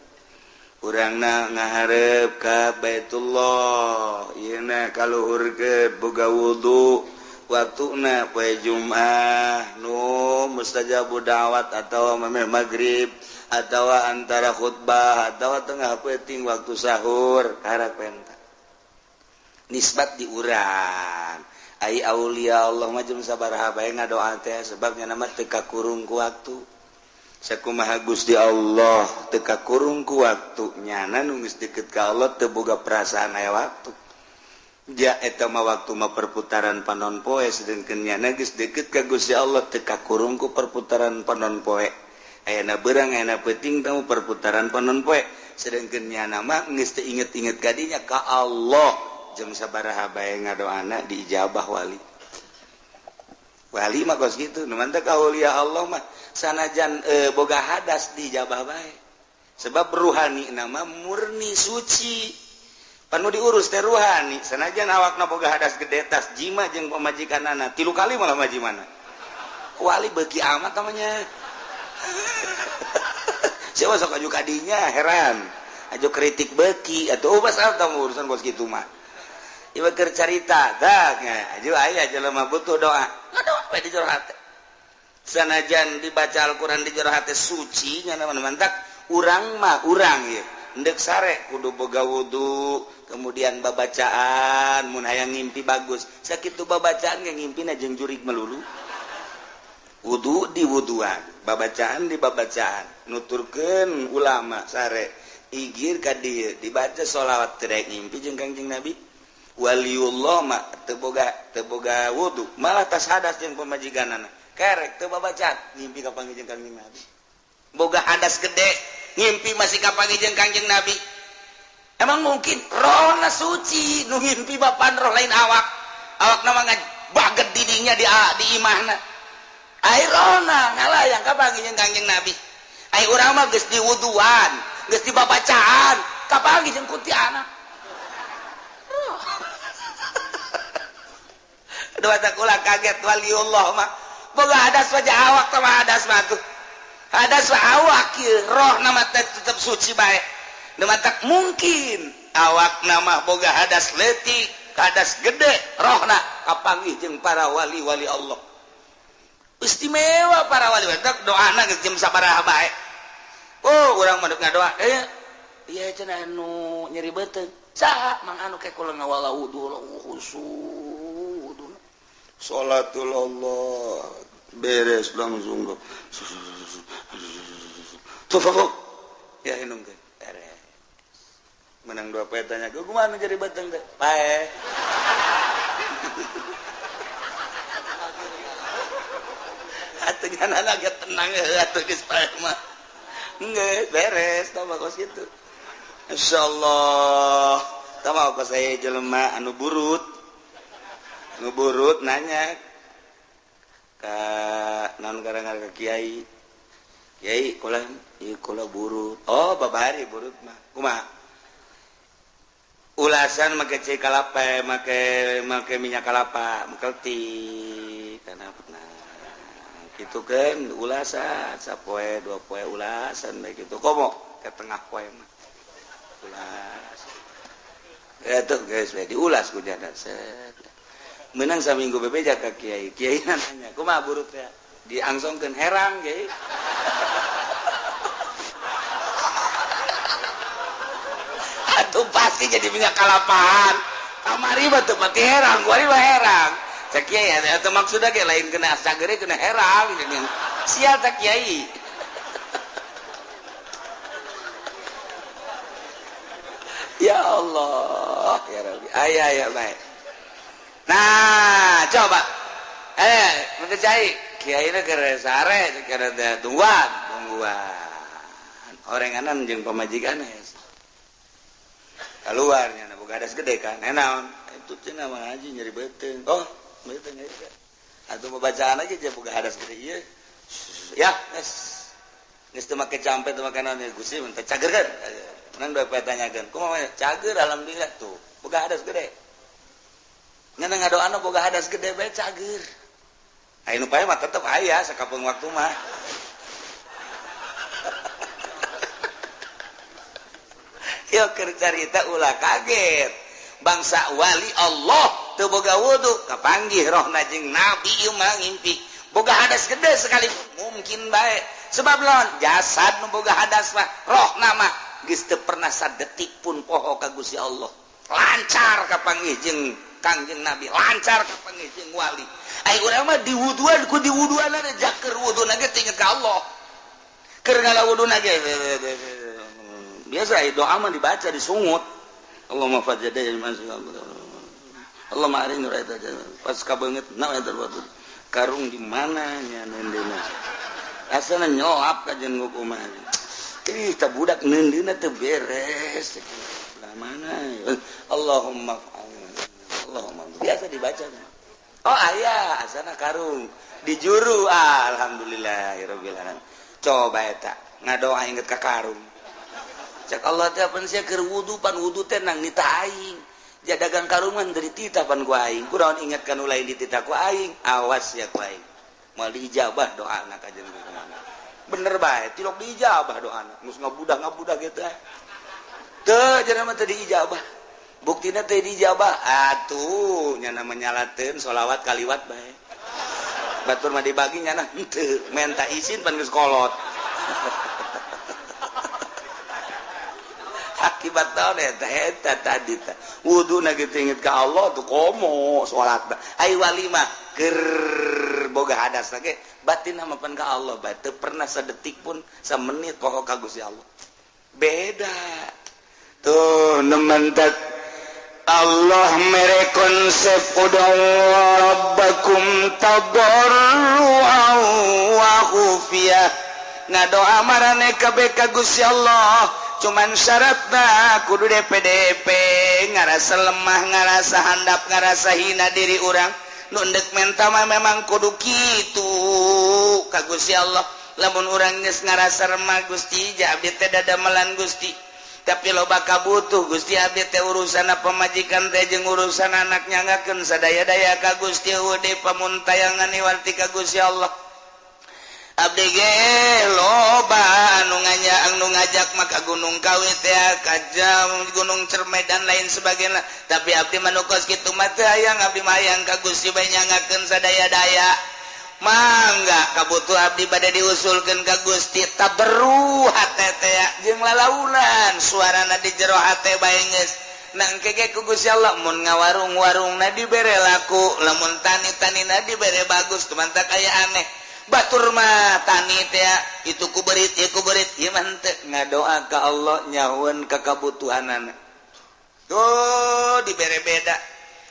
urangna ngaharep ka Baitullah yeuna kaluhurkeun boga wudu waktuna poe Jumat nu mustajabu da'wat atawa mameh magrib atawa antara khutbah atawa tengah peuting waktu sahur karapenna nisbat di urang ai aulia Allah mah jeung sabaraha bae ngadoa teh sebabnya nama teu kakurung ku waktu sakumaha Gusti Allah teu kakurung ku waktu nyana nu geus deukeut ka Allah teu boga perasaan aya waktu ja eta mah waktu mah perputaran panon poe sedengkeun nyana geus deukeut ka Gusti Allah teu kakurung ku perputaran panon poe ayana beurang ayana peuting tamu perputaran panon poe sedengkeun nyana mah geus teu inget-inget ka dinya ka Allah jeung sabaraha bae ngadoana diijabah wali mah kos kitu nu mantep kaulia Allah mah sanajan boga hadas diijabah bae sebab ruhani nama murni suci panu diurus teh ruhani sanajan awakna boga hadas gede tas jima jeung pamajikanana 3 kali malah majimana wali beuki amat namanya siapa sok aju kadinya heran aju kritik beuki atuh pasal tamu urusan kos kitu mah ieu keur carita dah aju aya jelema butuh doa ngadoa bae di jero hate sanajan dibaca Al-Qur'an di jero hate suci nya mantap urang mah urang ieu endek sare kudu boga wudu kemudian babacaan mun hayang ngimpi bagus sakitu babacaan ge ngimpina jeung jurig melulu wudu di wuduan babacaan di babacaan nuturkeun ulama sare igir ka dieu dibaca sholawat teu ngimpi jeung Kangjeng Nabi waliullah mah teu boga wudu malah tas hadas jeung pamajikanana kerek teu babacaan ngimpi ka panggih Kangjeng Nabi boga hadas gede ngimpi masih ka panggih Kangjeng Nabi emang mungkin rohna suci nu ngimpi bapan roh lain awakna mah baget didinya di imahna ai rohna ngalayang ka panggih Kangjeng Nabi ai urang mah geus diwuduan geus dibabacaan ka panggih jeung kuntilanak doa takula kaget waliullah mah boga hadas wajah awak sama hadas mah tuh hadas wa awak kieu roh nama teh tetep suci bae nama tak mungkin awak nama boga hadas leutik hadas gede rohna kapanggih jeung para wali-wali Allah istimewa para wali tak doana geus jam sabaraha bae oh urang mah ngadoa ieu cenah anu nyeri beuteung saha mang anu ke kula ngawala wudu khusyuk sholatul Allah beres langsung tuh ya inung ke beres menang 2 poe tanya gue kumaha jadi beteng teh pae atuh nyanana ge tenang atuh geus pae mah geus beres tah kos kitu insyaallah tah kos aya jelema anu burut ngeburut nanya ka naon garangan ka kiai kula burut oh babari burut mah kumaha ulasan make cai kalapa make minyak kalapa mekelti kana kitu kan ulasan sapoe 2 poe ulasan bae kitu komo ke tengah poe mah ulas eta geus we diulas ku jana set menang saminggu bebeja ka kiai nanya kumaha burut teh diangsongkeun herang kiai atuh pasti jadi minyak kalapahan kamari batu mati herang gua mah herang cek kiai eta maksudna ge lain kena sagere kena herang sia cek kiai ya Allah ya Rabbi aya baik nah coba nanti cai kiai na keur sare keur tungguan orenganan jeung pamajikan keluarnya boga hadas gede kan naon itu cenah mah haji nyeri beuteung oh beuteung ya atuh bacaan aja jeung boga hadas gede ieu ya geus teu make campe teu make naon Gusti mun teh cagerkeun nang dua tanyakeun kumaha cager alhamdulillah tuh boga hadas gede ngan ngadoana boga hadas gede bae cager aya nu pae mah tetep aya sakapeung waktu mah yo keur carita ulah kaget bangsa wali Allah teu boga wudu kapanggih rohna jeung nabi ieu mah ngimpi boga hadas gede sekali mungkin bae sebab lawan jasad nu boga hadas mah rohna mah geus teu pernah sadetik pun poho ka Gusti Allah lancar kapanggih jeung Kangjeng Nabi lancar kapanggih jeung wali ai urang mah diwuduan ku diwuduan rejak keur wuduna ge teu inget ka Allah keur ngalawuduna ge biasa doa mah dibaca disungut Allahumma fajjada Allahumma arini raita pas kabeungeut naon eta karung di mana nya neundeuna asana nyoap ka jeung hukuman ih tah budak neundeuna teu beres lah mana Allahumma biasa dibaca oh aya asana karung di juru alhamdulillahirabbil alamin coba eta ngadoa inget ka karung cak Allah teh pan sia keur wudu pan wudu teh nang nita aing jadagang karungan dari titah pan ku aing kunaon ingatkan lain di titah ku aing awas ya ku aing moal diijabah doana ka jeung bener bae tilok diijabah doana mus ngabudah kieu teh teu cenah mah teu diijabah buktina teh diijabah atuh nya menyalateun sholawat kaliwat bae batur mah dibagi nya henteu menta izin pan geus kolot akibat naon eta tadi teh wuduna ge inget ka Allah tuh komo salat ai wali mah keur boga hadas ge batin hamapan ka Allah bae teu pernah sadetik pun samenit poho ka Gusti Allah beda tuh nementet Allah mere konsep udang rabbakum tadarruan wa khufiyah ngadoa marane kabeh ka Gusti Allah cuman syaratna kudu DPDP ngarasa lemah ngarasa handap ngarasa hina diri orang nundek menta mah memang kudu kitu ka Gusti Allah lamun urang geus ngarasa remah Gusti ja abdi teh dadamelan Gusti tapi loba kabutuh Gusti abdi teh urusana pamajikan teh jeung urusan anak nyangakeun sadaya-daya ka Gusti eueuh pamuntayangan iwarti ka Gusti Allah abdi ge loba anu ngajak maka gunung kawit ya ka gunung Cermai dan lain sebagainya tapi abdi manukos kitu mah teu hayang abdi mah hayang ka Gusti bae nyangakeun sadaya-daya mangga kabutuh abdi bade diusulkeun ka Gusti taberu hate teh jeung lalaunan suarana di jero hate bae geus nang keke ku Gusti Allah mun ngawarung-warungna dibere laku lamun tani-tanina dibere bagus tumantak aya aneh batur mah tani teh itu kuberit ieu mah henteu ngadoa ka Allah nyahueun ka kabutuhanana tuh dibere beda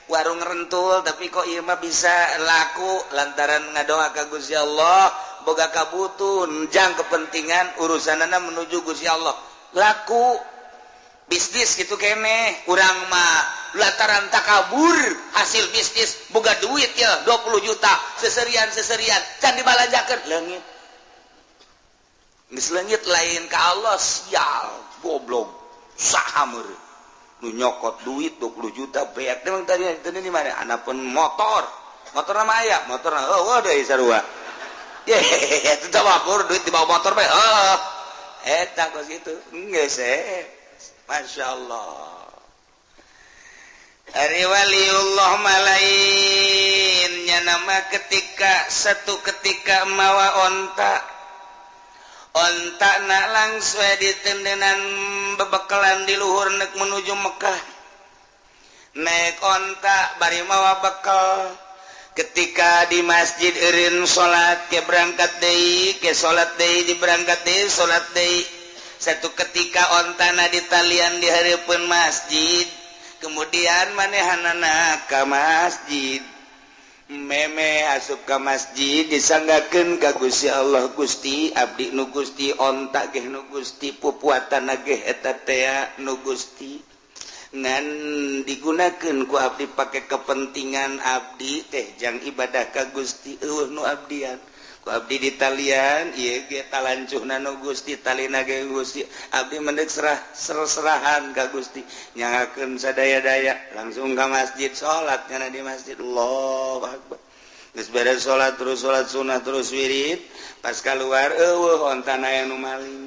warung rentul tapi kok ieu mah bisa laku lantaran ngadoa ka Gusti Allah boga kabutuh jang kepentingan urusanana menuju Gusti Allah laku bisnis gitu keneh urang mah lantaran takabur hasil bisnis boga duit ya 20 juta seserian can dibalajakeun leungit geus leungit lain ka Allah sial goblok saha meureun nu nyokot duit 20 juta beak memang tadi di mana anapeun motor mah aya motorna deui sarua ye eta teh wabur duit dibawa motor bae eta kos kitu geus Masya Allah hari waliullah malainnya nama satu ketika mawa onta nak langsung di tendenan bebekalan di luhur nek menuju Mekah naik onta bari mawa bekal ketika di masjid eureun salat ke berangkat deui ke salat deui di berangkat deui salat deui satu ketika ontana ditalian di hareupeun masjid kemudian manehanana ka masjid meme asup ka masjid disanggakeun ka Gusti Allah Gusti abdi nu Gusti onta ge nu Gusti pupuatana ge eta teh nu Gusti ngan digunakan ku abdi pakai kepentingan abdi teh jang ibadah ka Gusti nu abdian ku abdi di talian ieu ge talancuhna nu Gusti talina ge Gusti abdi mendek serahan ka Gusti nyangakeun sadaya-daya langsung ka masjid salat nya di masjid Allahu Akbar geus beres salat terus salat sunah terus wirid pas keluar eueuh ontana aya nu maling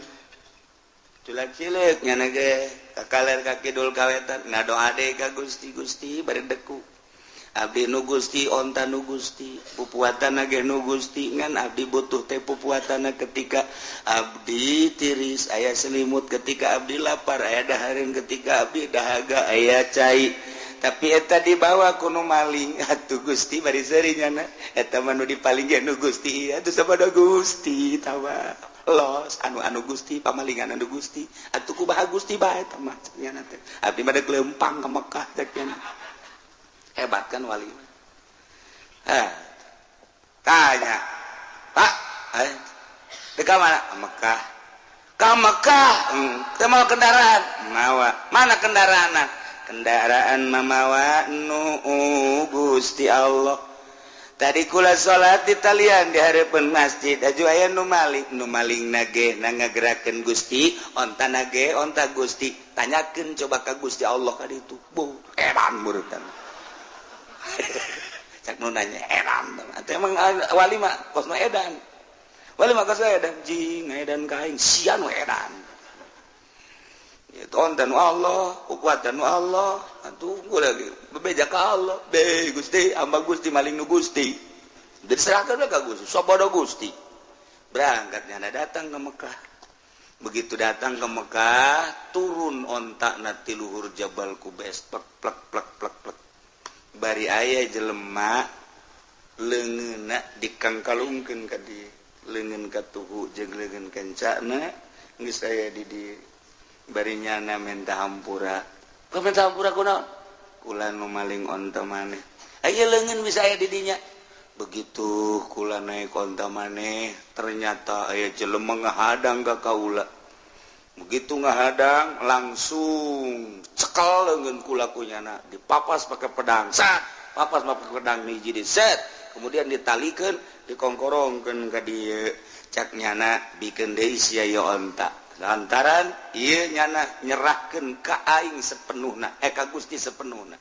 culak-cileuk nya ge kakaler kakidul kawetan ngadoa deui ka Gusti Gusti bari deku abdi nu Gusti onta nu Gusti pupuatana ge nu Gusti ngan abdi butuh teh pupuatana ketika abdi tiris aya selimut ketika abdi lapar aya dahareun ketika abdi dahaga aya cai tapi eta dibawa ku nu maling atuh Gusti bari seuri nya eta mah nu dipaling ge nu Gusti atuh sabada Gusti tawa los anu Gusti pamalingan anu Gusti atuh kumaha Gusti bae tah mah cenah teh abdi bade lempang ka Mekah teh hebat kan wali tanya Pak di ka mana ka Mekah teu mau kendaraan mawa mana kendaraan mamawa nu Gusti Allah tadi kula salat di talian di hareupeun masjid aju aya nu maling nage ngagerakeun Gusti onta nage onta Gusti tanyakeun coba ka Gusti Allah ka ditu bu edan meureun cak nu nanya edan teh emang wali mah kosna edan jing edan kaing sia nu edan itu onta nu Allah kuatan nu Allah atuh lagi bebeja ka Allah be Gusti hamba Gusti maling nu Gusti diserahkan ka Gusti sabada Gusti berangkatnya datang ke Mekah begitu datang ke Mekah turun onta na ti luhur Jabal Qubais plek plek plek plek plek bari aya jelema leungeunna dikangkalungkeun ka di leungeun ka tuhu jeung leungeun kancana geus aya di bari nyana minta hampura kunaon kula nu maling onta maneh aya leungeun bisa aya di dinya begitu kula naik onta maneh ternyata aya jelema ngahadang ka kaula begitu ngahadang langsung cekel leungeun kula ku nyana dipapas pakai pedang papas pakai pedang hiji diset kemudian ditalikeun dikongkorongkeun ka dieu cak nyana bikeun deui sia ieu onta lantaran ieu nyana nyerahkeun ka aing sepenuhna ka Gusti sepenuhna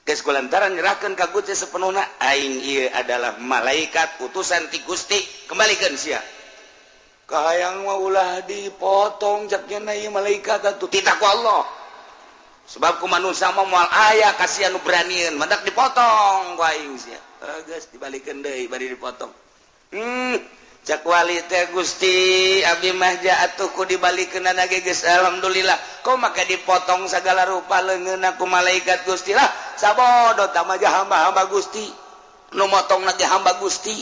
geus kulantaran nyerahkeun ka Gusti sepenuhna aing ieu adalah malaikat utusan ti Gusti kembalikeun sia kahayang mah ulah dipotong cak nyana ieu malaikat atuh tidak ku Allah sebab ku manusia mah moal aya kasihan nu beranian mendak dipotong ku aing sia geus dibalikeun deui bari dipotong cak wali teh Gusti abdi mah atuh ku dibalikeunana ge geus alhamdulillah kok maka dipotong sagala rupa leungeunna ku malaikat Gusti lah sabodo tah mah hamba-hamba Gusti nu motongna ge hamba Gusti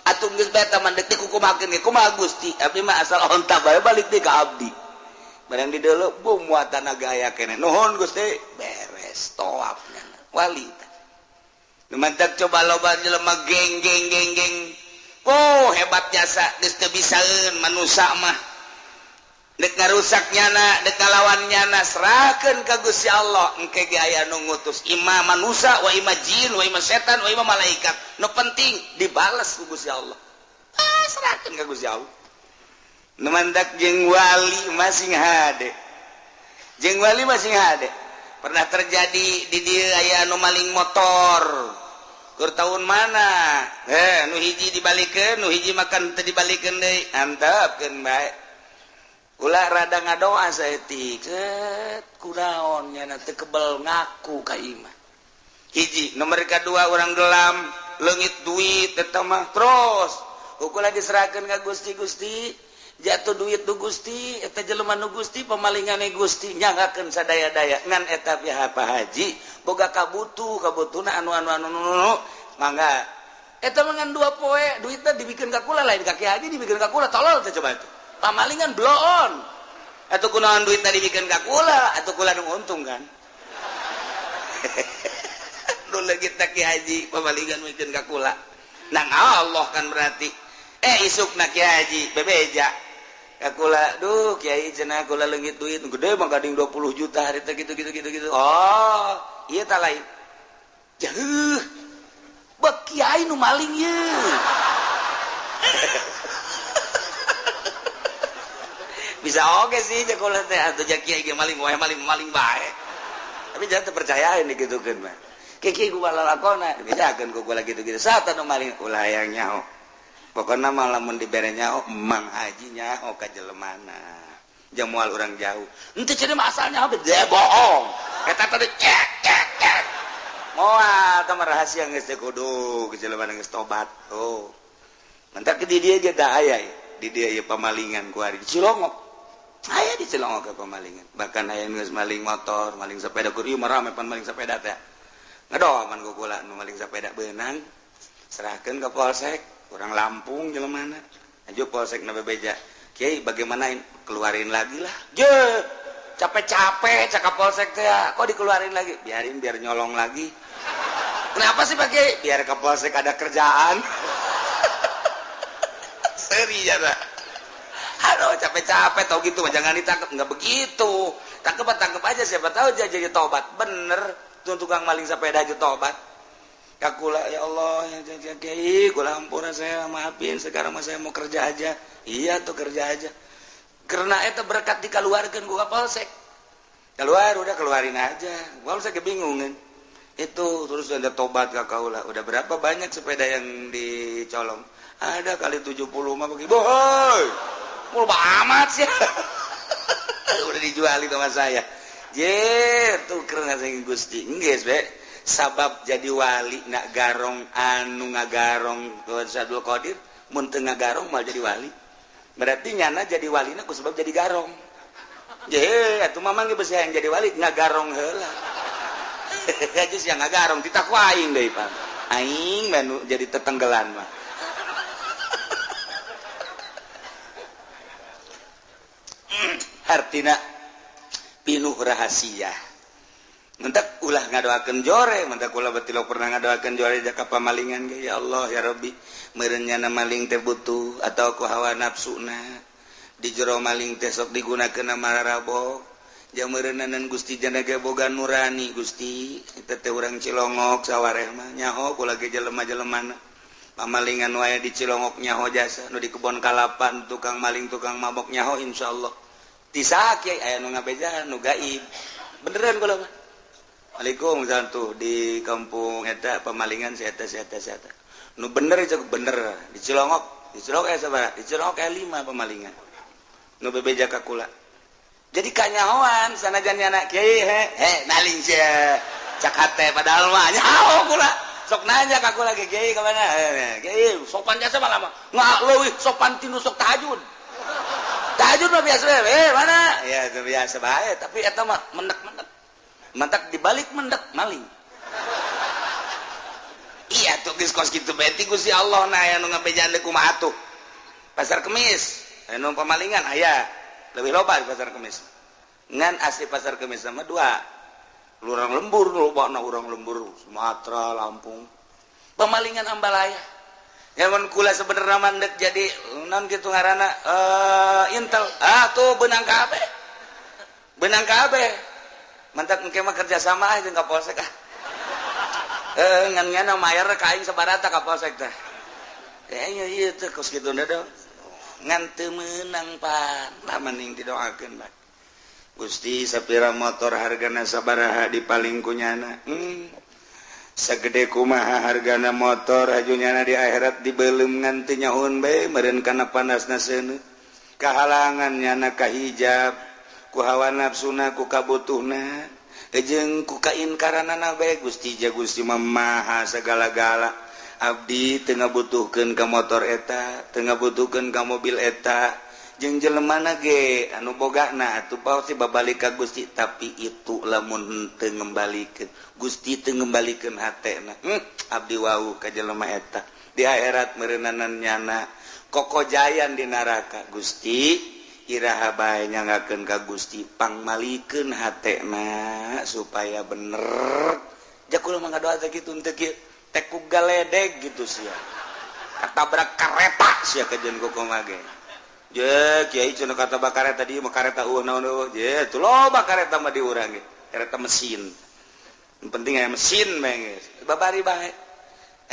atuh geus bae tah mandek kumahakeun ge kumaha Gusti abdi mah asal onta bae balik deui ka abdi barang di deuleu bum muatan gaya kene nuhun Gusti beres toapnya wali nu mantap coba loba jelema geng oh hebat jasa geus teu bisaeun manusia mah dek ngarusak nyana dek ngalawan nyana serahkeun ka Gusti Allah engke ge aya nu ngutus imam manusia wa imam jin wa imam setan wa imam malaikat nu penting dibales ku Gusti Allah serahkeun ka Gusti Allah nu mandak jeung wali masing hade pernah terjadi di dieu aya anu maling motor kur tahun mana nu hiji dibalikeun nu hiji makan teu dibalikeun deui antepkeun bae ulah rada ngadoa saeutik kunaon nya teu kebel ngaku ka imah hiji nomor kadua urang gelam leungit duit eta mah terus ukur diserahkeun ka Gusti jatuh duit nu Gusti eta jelema nu Gusti pamalingane Gusti nyanggakeun sadaya-daya ngan eta pihak Pak Haji boga kabutuna anu mangga eta mangan 2 poe duitna dibikeun ka kula lain ka Ki Haji dibikeun ka kula tolol teh coba itu pamalingan blow on atuh kunaon duitna dibikeun ka kula atuh kula nu untung kan nu leungit Ki Haji pamalingan mikeun ka kula nang Allah kan berarti isukna Ki Haji bebeja kula duh Kiai cenah kula leungit duit gede mah gading 20 juta hari teh gitu oh ieu tah lain jeuh bek Kiai nu maling ye bisa oge sih cek kula teh atuh jak Kiai ge maling wae maling bae tapi jangan terpercayain digitukeun mah Kiai ku lalakona bedakeun ku kula gitu sata nu maling ulah hayang nyaho pokoknya malah mun dibere nyaho Mang Haji nyaho ka jelemana jamual urang jauh henteu cenah masalnya bede bohong eta teh cek moal tah rahasia geus teh kudu ke jelemana geus tobat oh mentak di dieu ge da aya di dieu ieu pamalingan ku ari di Cilongok aya di Cilongok ke pamalingan bahkan aya geus maling motor maling sepeda ku ieu mah rame pan maling sepeda teh ngadoman ku kula nu maling sepeda beunang serahkeun ka polsek orang Lampung jelemana ajo polsek na bebeja Kiai bagaimana keluarin lagi lah je capek-capek cakap polsek teh kok dikeluarin lagi biarin biar nyolong lagi kenapa sih Pak Kiai biar ke polsek ada kerjaan seri ya dah aduh capek-capek tau gitu mah jangan ditangkap nggak begitu tangkap aja siapa tahu dia jadi tobat bener tuh tukang maling sepeda aja tobat kakula ya Allah ya Kiai kula ampura saya maafin sekarang mah saya mau kerja aja iya tuh kerja aja karena eta berkat dikeluarkeun ku Kapolsek keluar udah keluarin aja Kapolsek kebingungan itu terus ada tobat ka kaula udah berapa banyak sepeda yang dicolong ada kali 70 mah bagi boy mul amat sih udah dijualin sama saya jer tuh karena saya Gusti geus be sabab jadi wali nak garong anu ngagarong Sadul Qadir mun teu ngagarong mal jadi wali berarti nyana jadi walina ku sebab jadi garong je atuh mamang ge beusi hayang jadi wali ngagarong heula aja sia ngagarong ditakwain deui Pak aing mah jadi tetenggelan mah artina pinuh rahasia mentak ulah ngadoakeun jore mentak ulah betilok pernah ngadoakeun jore jaka pamalingan ge ya Allah ya Rabbi meureun nyana maling teh butuh atau ku hawa nafsuna di jero maling teh sok digunakeun mararabok jameureunnan Gusti jana ge boga nurani Gusti eta teh urang Cilongok sawareh mah nyaho kula ge jelema-jelemana pamalingan wae di Cilongok nyaho jasa nu di kebon kalapan tukang maling tukang mabok nyaho insyaallah tisaha kiai aya nu ngabejahan nu gaib beneran kula mah Assalamualaikum tuh di kampung eta pemalingan si eta nu bener itu bener di Cilongok aya sabaraha di Cilongok aya 5 pemalingan nu bebeja ka kula jadi kanyahoan sanajan anak kiai naling sia cak hate padahal mah nyaho kula sok nanya ka kula kiai ka mana kiai sopan jasa malah mah leuwih sopan tinu sok tahajud mah biasa mana ya biasa bae tapi eta mah mendek mantak dibalik mendek maling iya tuh geus kos kitu beti Gusti Allah na aya nu ngabejaan deui kumaha atuh pasar kemis anu pamalingan aya leuwih loba di pasar kemis ngan asli pasar kemis sama 2 lurang lembur lobana urang lembur Sumatera Lampung pamalingan Ambalaya nyamun kula sebenarnya mandek jadi naon kitu ngaranna intel tuh benang kabeh mantak engke mah kerja sama aja jeung Kapolsek ngan nyana mayar ka aing sabarata Kapolsek teh ieu teh kos kitu dong ngan teu meunang pan lamun ning didoakeun bae Gusti sapira motor hargana sabaraha dipaling ku nyana sagede kumaha hargana motor ajunyana di akhirat dibeulem ngan teu nyahoon bae meureun kana panasna seuneu kahalangan nyana kahijab ku hawa nafsuna ku kabutuhna jeung ku kainkaranana bae Gusti mah maha segala-gala abdi teu ngabutuhkeun ka motor eta teu ngabutuhkeun ka mobil eta jeung jelema ge anu bogana atuh pasti babalik ka Gusti tapi itu lamun teu ngembalikeun Gusti teu ngembalikeun hatena abdi wau ka jelema eta di akhirat meureunana nyana kokojayan di neraka Gusti iraha bae nyangakeun ka Gusti pangmalikeun hatena supaya bener jak kudu mangga doa teh kitu teh kieu teh ku galedeg gitu sia katabrak kareta sia kajeun kokoma ge je kiai cenah katabrak kareta dieu mah kareta naon je tuh loba kareta mah di urang ge kareta mesin yang penting aya mesin mah geus babari bae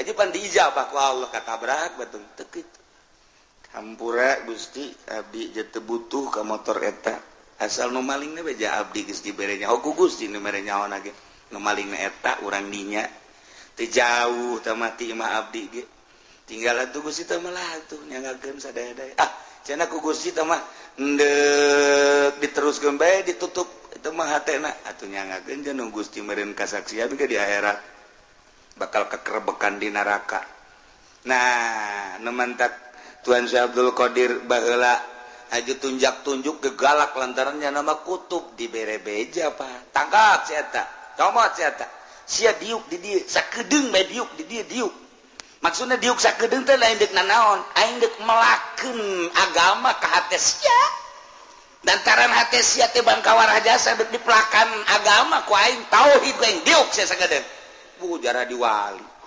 aja pan diijabah ku Allah katabrak batung teu kitu hampura Gusti abdi je teu butuh ka motor eta asal nu malingna beja abdi geus dibere nyaho ku Gusti nu mere nyaona ge nu malingna eta urang dinya teu jauh teh mati mah abdi ge tinggal atuh Gusti teh mah atuh nyangakeun sadaya-daya cenah ku Gusti teh mah endeup diteruskeun bae ditutup itu mah hatena atuh nyangakeun jeung Gusti meureun kasaksian ge di akhirat bakal kekerebekan di neraka. Nah nu mantak Tuan Syekh Abdul Qadir baheula aju tunjak-tunjuk ke galak lantarannya nama kutub dibere beja Pak tangkap si eta comot si eta sia diuk di dieu sakedeung bae diuk di dieu diuk maksudna diuk sakedeung teh lain deuk nanaon aing deuk melakeun agama ka hate sia lantaran hate sia teh bangkawara jasa deuk dipelakan agama ku aing tauhid ku aing diuk sia sakedeung bujara diwali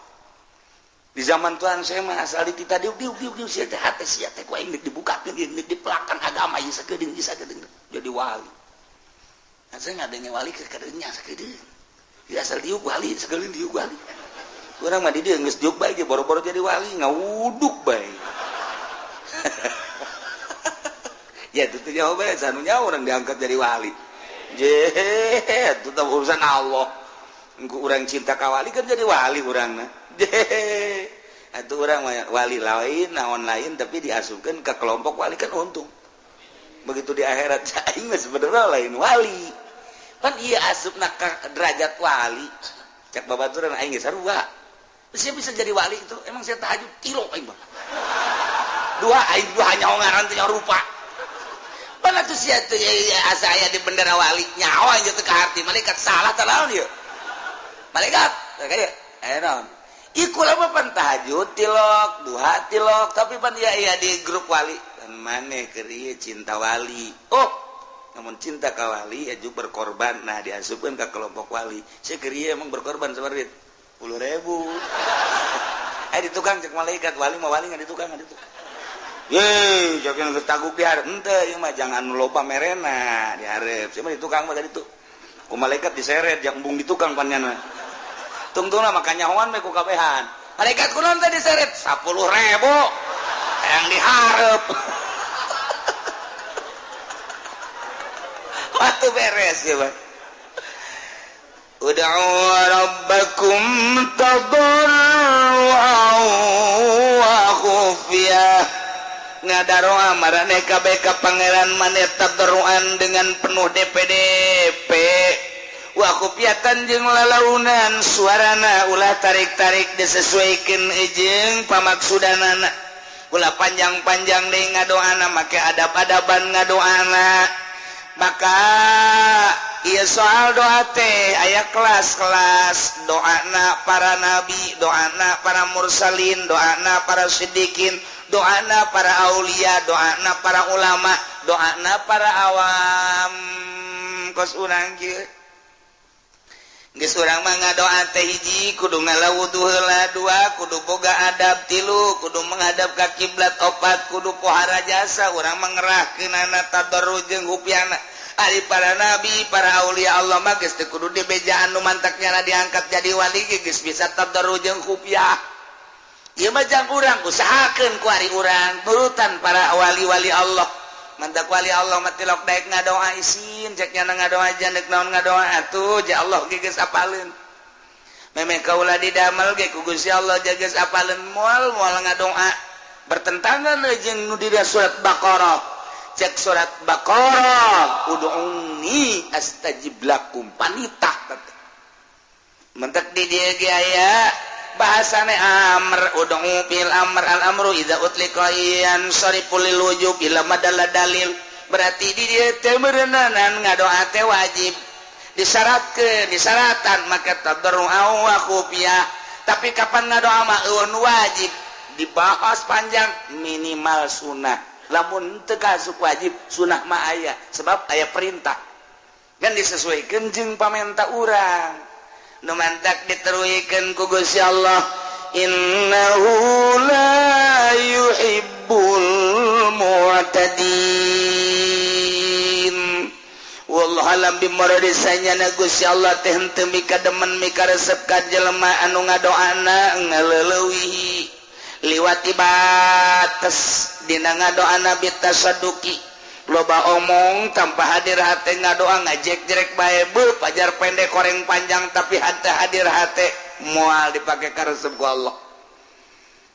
di zaman Tuhan saya mah asal ditita diuk sia teh hate sia teh ku aing deuk dibukakeun deuk dipelakan agama ieu sakedeung jadi wali saya ngadenge wali ke kadeunya sakedeung asal diuk wali sakedeung diuk wali urang mah di dieu geus diuk bae ge boro-boro jadi wali ngawuduk bae ya itu teh jauh bae sanunya urang diangkat jadi wali je itu teh urusan Allah engko urang cinta ka wali kan jadi wali urangna itu orang wali lain naon lain tapi diasupkan ke kelompok wali kan untung begitu di akhirat aing mah sebenarnya lain wali kan iya asupna ka derajat wali cak babaturan aing geus sarua sia bisa jadi wali itu emang saya tahajud kilo aing mah dua aing dua nyaho ngaran teh rupa pan atuh sia teh asa aya di bendera wali nyaho aing teh ka harti malaikat salah tah naon ieu malaikat kayak naon iku lama pan tahajud tilok duha tilok tapi pan iya di grup wali kan maneh keur ieu cinta wali oh namun cinta ka wali aju berkorban nah diasupkeun ka kelompok wali saya keur ieu emang berkorban sabarit 10.000 di tukang cek malaikat wali mah wali ngan di tukang ye jogeun geus taguk di hareup henteu ieu mah jangan loba merena di hareup sia mah di tukang mah tadi tuh ku malaikat diseret jang embung di tukang pannyana tungtungna makanya nyahoan we ku kabehan malaikat kunaon teh diseret 10.000 yang dihareup waktu beres ya Pak ud'u rabbakum tadarruan wa khufyah ngadaroa marane kabeh ka pangeran maneh tadarruan dengan penuh DPDP wa khufyatan jeung lalaunan suarana ulah tarik-tarik disesuaikeun jeung pamaksudanana ulah panjang-panjang deui ngadoana make adab-adaban ngadoana maka ieu soal doa teh aya kelas-kelas doana para nabi doana para mursalin doana para siddiqin doana para aulia doana para ulama doana para awam kos urang kieu geus urang mah ngadoa teh hiji kudu ngalawudu heula dua kudu boga adab tilu kudu menghadap ka kiblat opat kudu pohara jasa urang mah ngerahkeunana tadarruj jeung hupyana ari para nabi para aulia Allah mah geus teu kudu dibejaan nu mantaknya diangkat jadi wali geus bisa tadarruj jeung hupyah ieu mah jang urang usahakeun ku ari urang nurutan para wali-wali Allah mantak wali Allah mah tilok daek ngadoa isin cek nyana ngadoa jandek naon ngadoa atuh ja Allah ge geus apaleun memeh kaula didamal ge ku Gusti Allah geus apaleun moal ngadoa bertentangan jeung nu di surat Baqarah cek surat Baqarah ud'uni astajib lakum panitah mentak di dieu ge aya bahasane amr ud'u fil amr al amru idza utliqa yan sariful lil wujub ila madalla dalil berarti di dieu teu meureunan ngadoa teh wajib disyaratkan maka tadarru wa khufiyah tapi kapan ngadoa mah wajib dibahas panjang minimal sunnah lamun teu kasuk wajib sunnah mah aya sebab aya perintah kan disesuaikeun jeung pamenta urang nu mantak diteruikeun ku Gusti Allah innahu la yuhibbul mu'tadin wallahu alam bimuradisanya na Gusti Allah teh henteu mikademen mikaresep ka jelema anu ngadoana ngaleulewihi liwati batas dina ngadoana bitasaduki loba omong tanpa hadir hate ngadoa ngajek-jerek bae beuh pajar pendek koreng panjang tapi hate hadir hate moal dipake ka resep ku Allah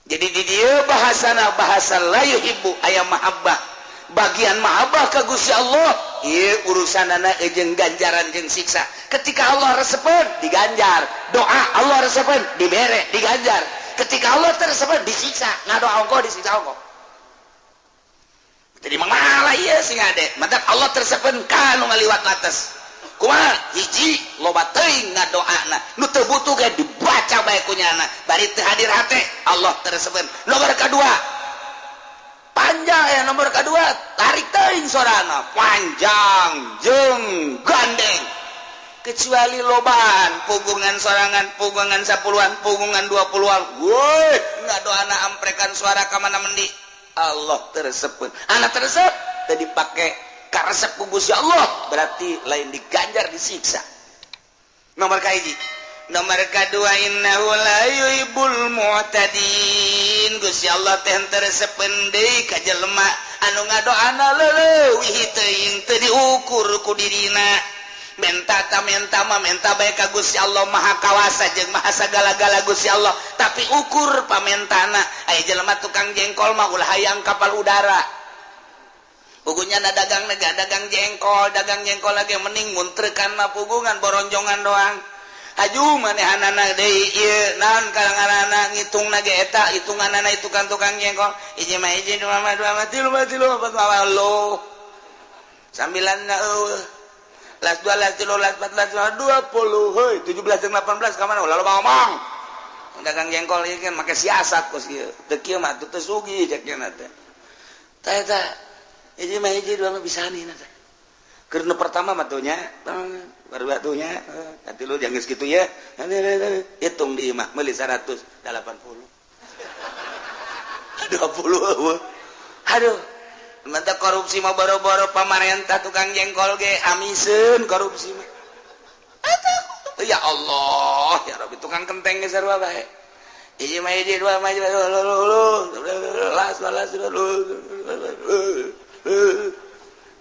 jadi di dieu bahasana bahasa la yuhibbu aya mahabbah bagian mahabbah ka Gusti Allah ieu urusanana jeung ganjaran jeung siksa ketika Allah resepeun diganjar doa Allah resepeun dibere diganjar ketika Allah teresepeun disiksa ngadoa engko disiksa engko jadi mangala ieu sing ade mantap Allah tersepen kanu ngaliwat atas kumaha hiji loba teuing ngadoana nu teu butuh ge dibaca bae ku nyana bari teu hadir hate Allah tersepen nomor kadua panjang ya nomor kadua tarik teuing sorana panjang jeung gandeng kecuali lobaan pugungan sorangan pugungan 10-an pugungan 20-an woi ngadoana amprekan suara ka mana mendi Allah tersebut anak tersebut tadi pakai karesep ku Gusti Allah berarti lain diganjar disiksa nomor kahiji nomor kadua innahu la yuhibbul mu'tadin Gusti Allah teh teresepeun deui ka jelema anu ngadoana leuwih teuing teu diukur ku dirina menta bae ka Gusti Allah maha kawasa jeung maha sagala-gala Gusti Allah tapi ukur pamentana aya jelema tukang jengkol mah ulah hayang kapal udara pugunya dagang jengkol lagi mending muntrekan mah pugungan boronjongan doang aju manehanana deui ieu naon karangarana ngitungna ge eta hitunganana itu kan tukang jengkol hiji mah hiji dua mah tilu opat mah lo sambilanna las 2 las 3 las 4 las 20 heuy 17 jeung 18 ka mana ulah loba ngomong dagang jengkol ieu kan make siasat kos ieu teu kieu mah teu sugih cek nya teh tah eta hiji mah hiji dua mah bisanina teh keur nu pertama mah tuh nya baru batunya katilu jangan segitu ya hitung di imah meuli 180 20 aduh mantap korupsi mah boro-boro pamarentah tukang jengkol ge amisen korupsi mah ya Allah ya Rabbi tukang kenteng ge sarua bae hiji mah hiji dua mah las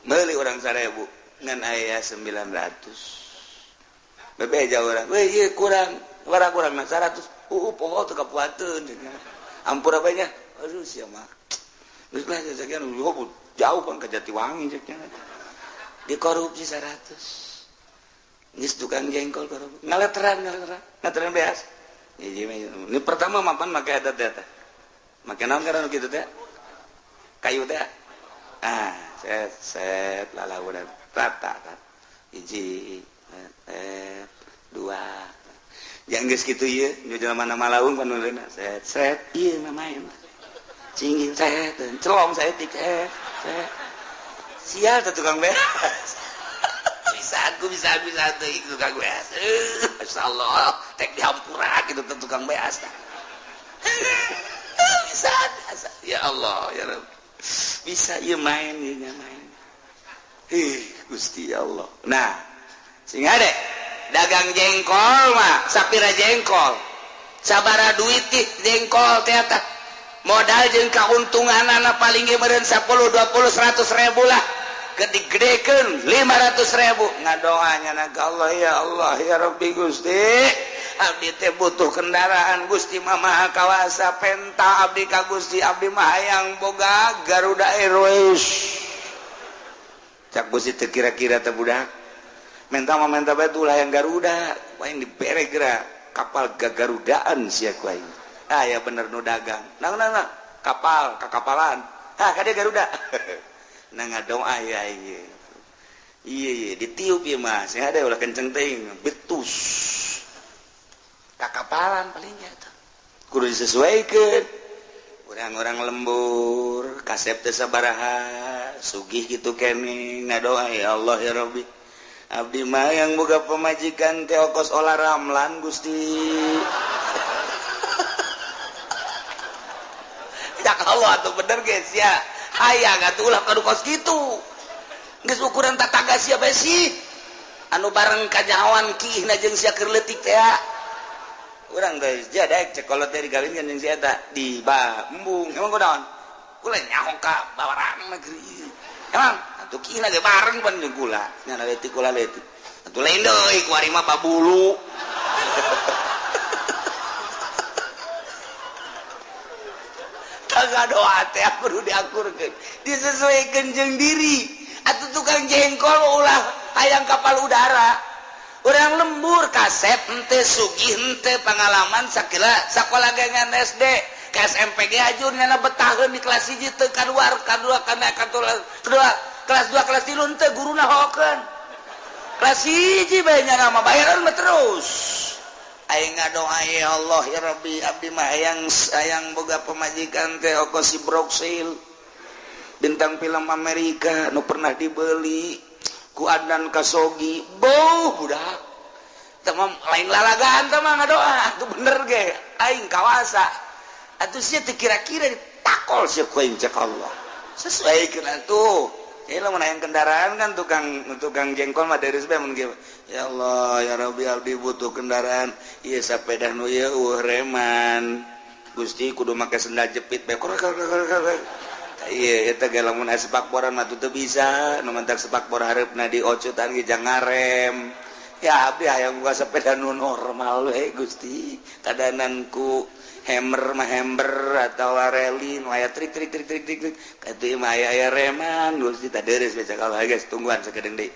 meuli urang 1000 ngan aya 900 bebeja urang we ieu kurang kurang 100 poho teu kapuateun ampura bae nya aduh sia mah geus lah sekian jauh kan ke Jatiwangi ceknya dikorupsi 100 geus tukang jengkol korupsi ngaleteran beas ini pertama mapan make eta teh make naon karena kitu teh kayu teh set lalauran rata hiji dua yang geus kitu ieu nu jelema malaung panuleuna set ieu namaina cingin saya celong saya tik sial tuh tukang beas bisa tuh tukang beas masyaallah tek dihampura gitu tuh tukang beas bisa ya Allah ya Rabb bisa ieu main Gusti Allah nah sing ade dagang jengkol mah sapira jengkol sabara duit jengkol teh eta modal jeung kauntungan anak paling ge meureun 10 20 100 ribu lah gedegedekeun 500 ribu ngadoanya na Allah ya Rabbi Gusti abdi teh butuh kendaraan Gusti mah maha kawasa penta abdi ka Gusti abdi mah hayang boga Garuda Airways cak Gusti teu kira-kira teh budak menta bae tuh lah yang Garuda paling dibere geura kapal gagarudaan sia ku aing. Ya bener nu dagang. Nah, kapal kakapalan. Ka dia Garuda. Nah ngadoa ya ieu. Iya ditiup ieu mah. Sing ada ulah kenceng teuing betus. Kakapalan paling eta. Kudu disesuaikeun. Orang-orang lembur, kasep teu sabaraha, sugih kitu keneh ngadoa ya Allah ya Rabbi. Abdi mah yang boga pamajikan teh ongkos olah ramlan Gusti. Ya Allah atuh bener geus ya. Hayang atuh ulah kadu kos kitu. Geus ukuran tataga sia bae sih. Anu bareng kanyawan kiihna jeung sia keur leutik teh. Urang teh jadek cekolot teh digalinkeun jeung si eta di embung. Emang kunaon? Kula nyaho ka bawarang negeri. Emang atuh kiihna ge bareng pan jeung kula. Nya leutik kula leutik. Atuh lain deui ku ari mah babulu. Tangga doa teh kudu diakurkeun. Disesuaikeun jeung diri. Atuh tukang jengkol ulah hayang kapal udara. Orang lembur kasep ente sugih ente pengalaman sakila sakola gengan SD ke SMPG ajun nyana betaheun di kelas 1 teu kaluar kadua kana kedua kelas 2 kelas 3 ente guruna hokeun kelas 1 bae nyana mah bayaran mah terus aing ngadoa ya Allah ya Rabbi abdi mah hayang boga pamajikan teh ongkos si Broxil bintang film Amerika nu pernah dibeli ku Adnan Kasogi beuh budak tamam lain lalagaan teh mah ngadoa tuh bener ge aing kawasa atuh sia teu kira-kira ditakol sia ku aing cek Allah sesuaikeun atuh ieu lamun hayang kendaraan kan tukang jengkol mah deres bae mun ya Allah ya Rabbi abdi butuh kendaraan ieu sapeda nu ieu reman Gusti kudu make sendal jepit bae iya eta ge lamun aya sepakboran mah teu bisa nu mentak sepakbor hareupna diocotan ge jang ngarem ya abdi hayang boga sepeda nu normal we Gusti kadanan ku hammer atau rally nu aya trik kitu mah aya reman Gusti tah deres we cakal geus tungguan sakedeung deui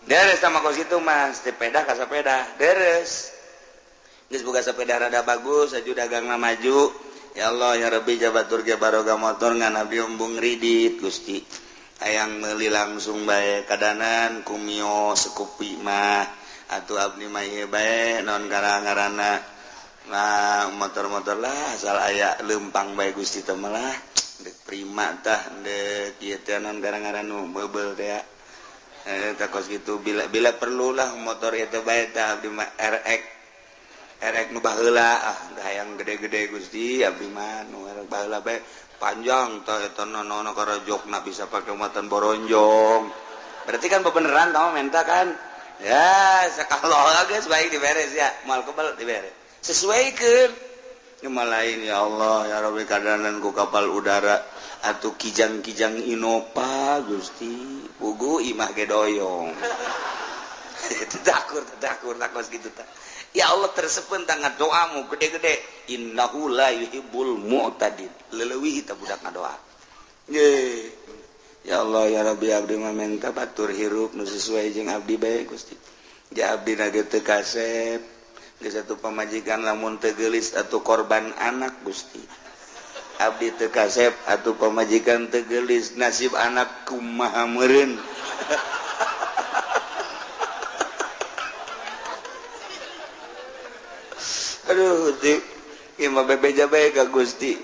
deres sama kos itu mah sepeda ka sepeda deres geus boga sepeda rada bagus aju dagangna maju. Ya Allah ya Rabbi jabatur ge baroga motor ngan abdi embung ridit Gusti. Hayang meuli langsung bae kadanan kumio sekupi mah atuh abdi mah ieu bae naon ngaranna. Nah motor-motor lah asal aya leumpang bae Gusti teh mah lah. Dek prima tah dek ieu teh naon ngaranna nu beubel teh. Tah kos kitu bila perlu lah motor ieu teh bae tah abdi mah erek nu baheula hayang gede-gede Gusti abdi mah nu erek baheula bae panjang tah eta nono karajokna bisa pake muatan boronjong berarti kan bebeneran tah menta kan ya sakaloha geus baik diberes ya moal kebal diberes sesuaikeun nyamal lain ya Allah ya Rabbi kadanan ku kapal udara atuh kijang-kijang Innova Gusti pugu imah ge doyong takur takos gitu tah ya Allah tersepen tangan doamu gede-gede innahu la yuhibbul mu'tadin leuwih kita budak ngadoa ye ya Allah ya Rabbi abdi mah minta batur hirup nu sesuai jeung abdi bae Gusti ja abdi na ge teu kasep geus atuh pamajikan lamun teu geulis atuh korban anak Gusti abdi teu kasep atuh pamajikan teu geulis nasib anak kumaha meureun aduh ieu mah bebeja bae ka Gusti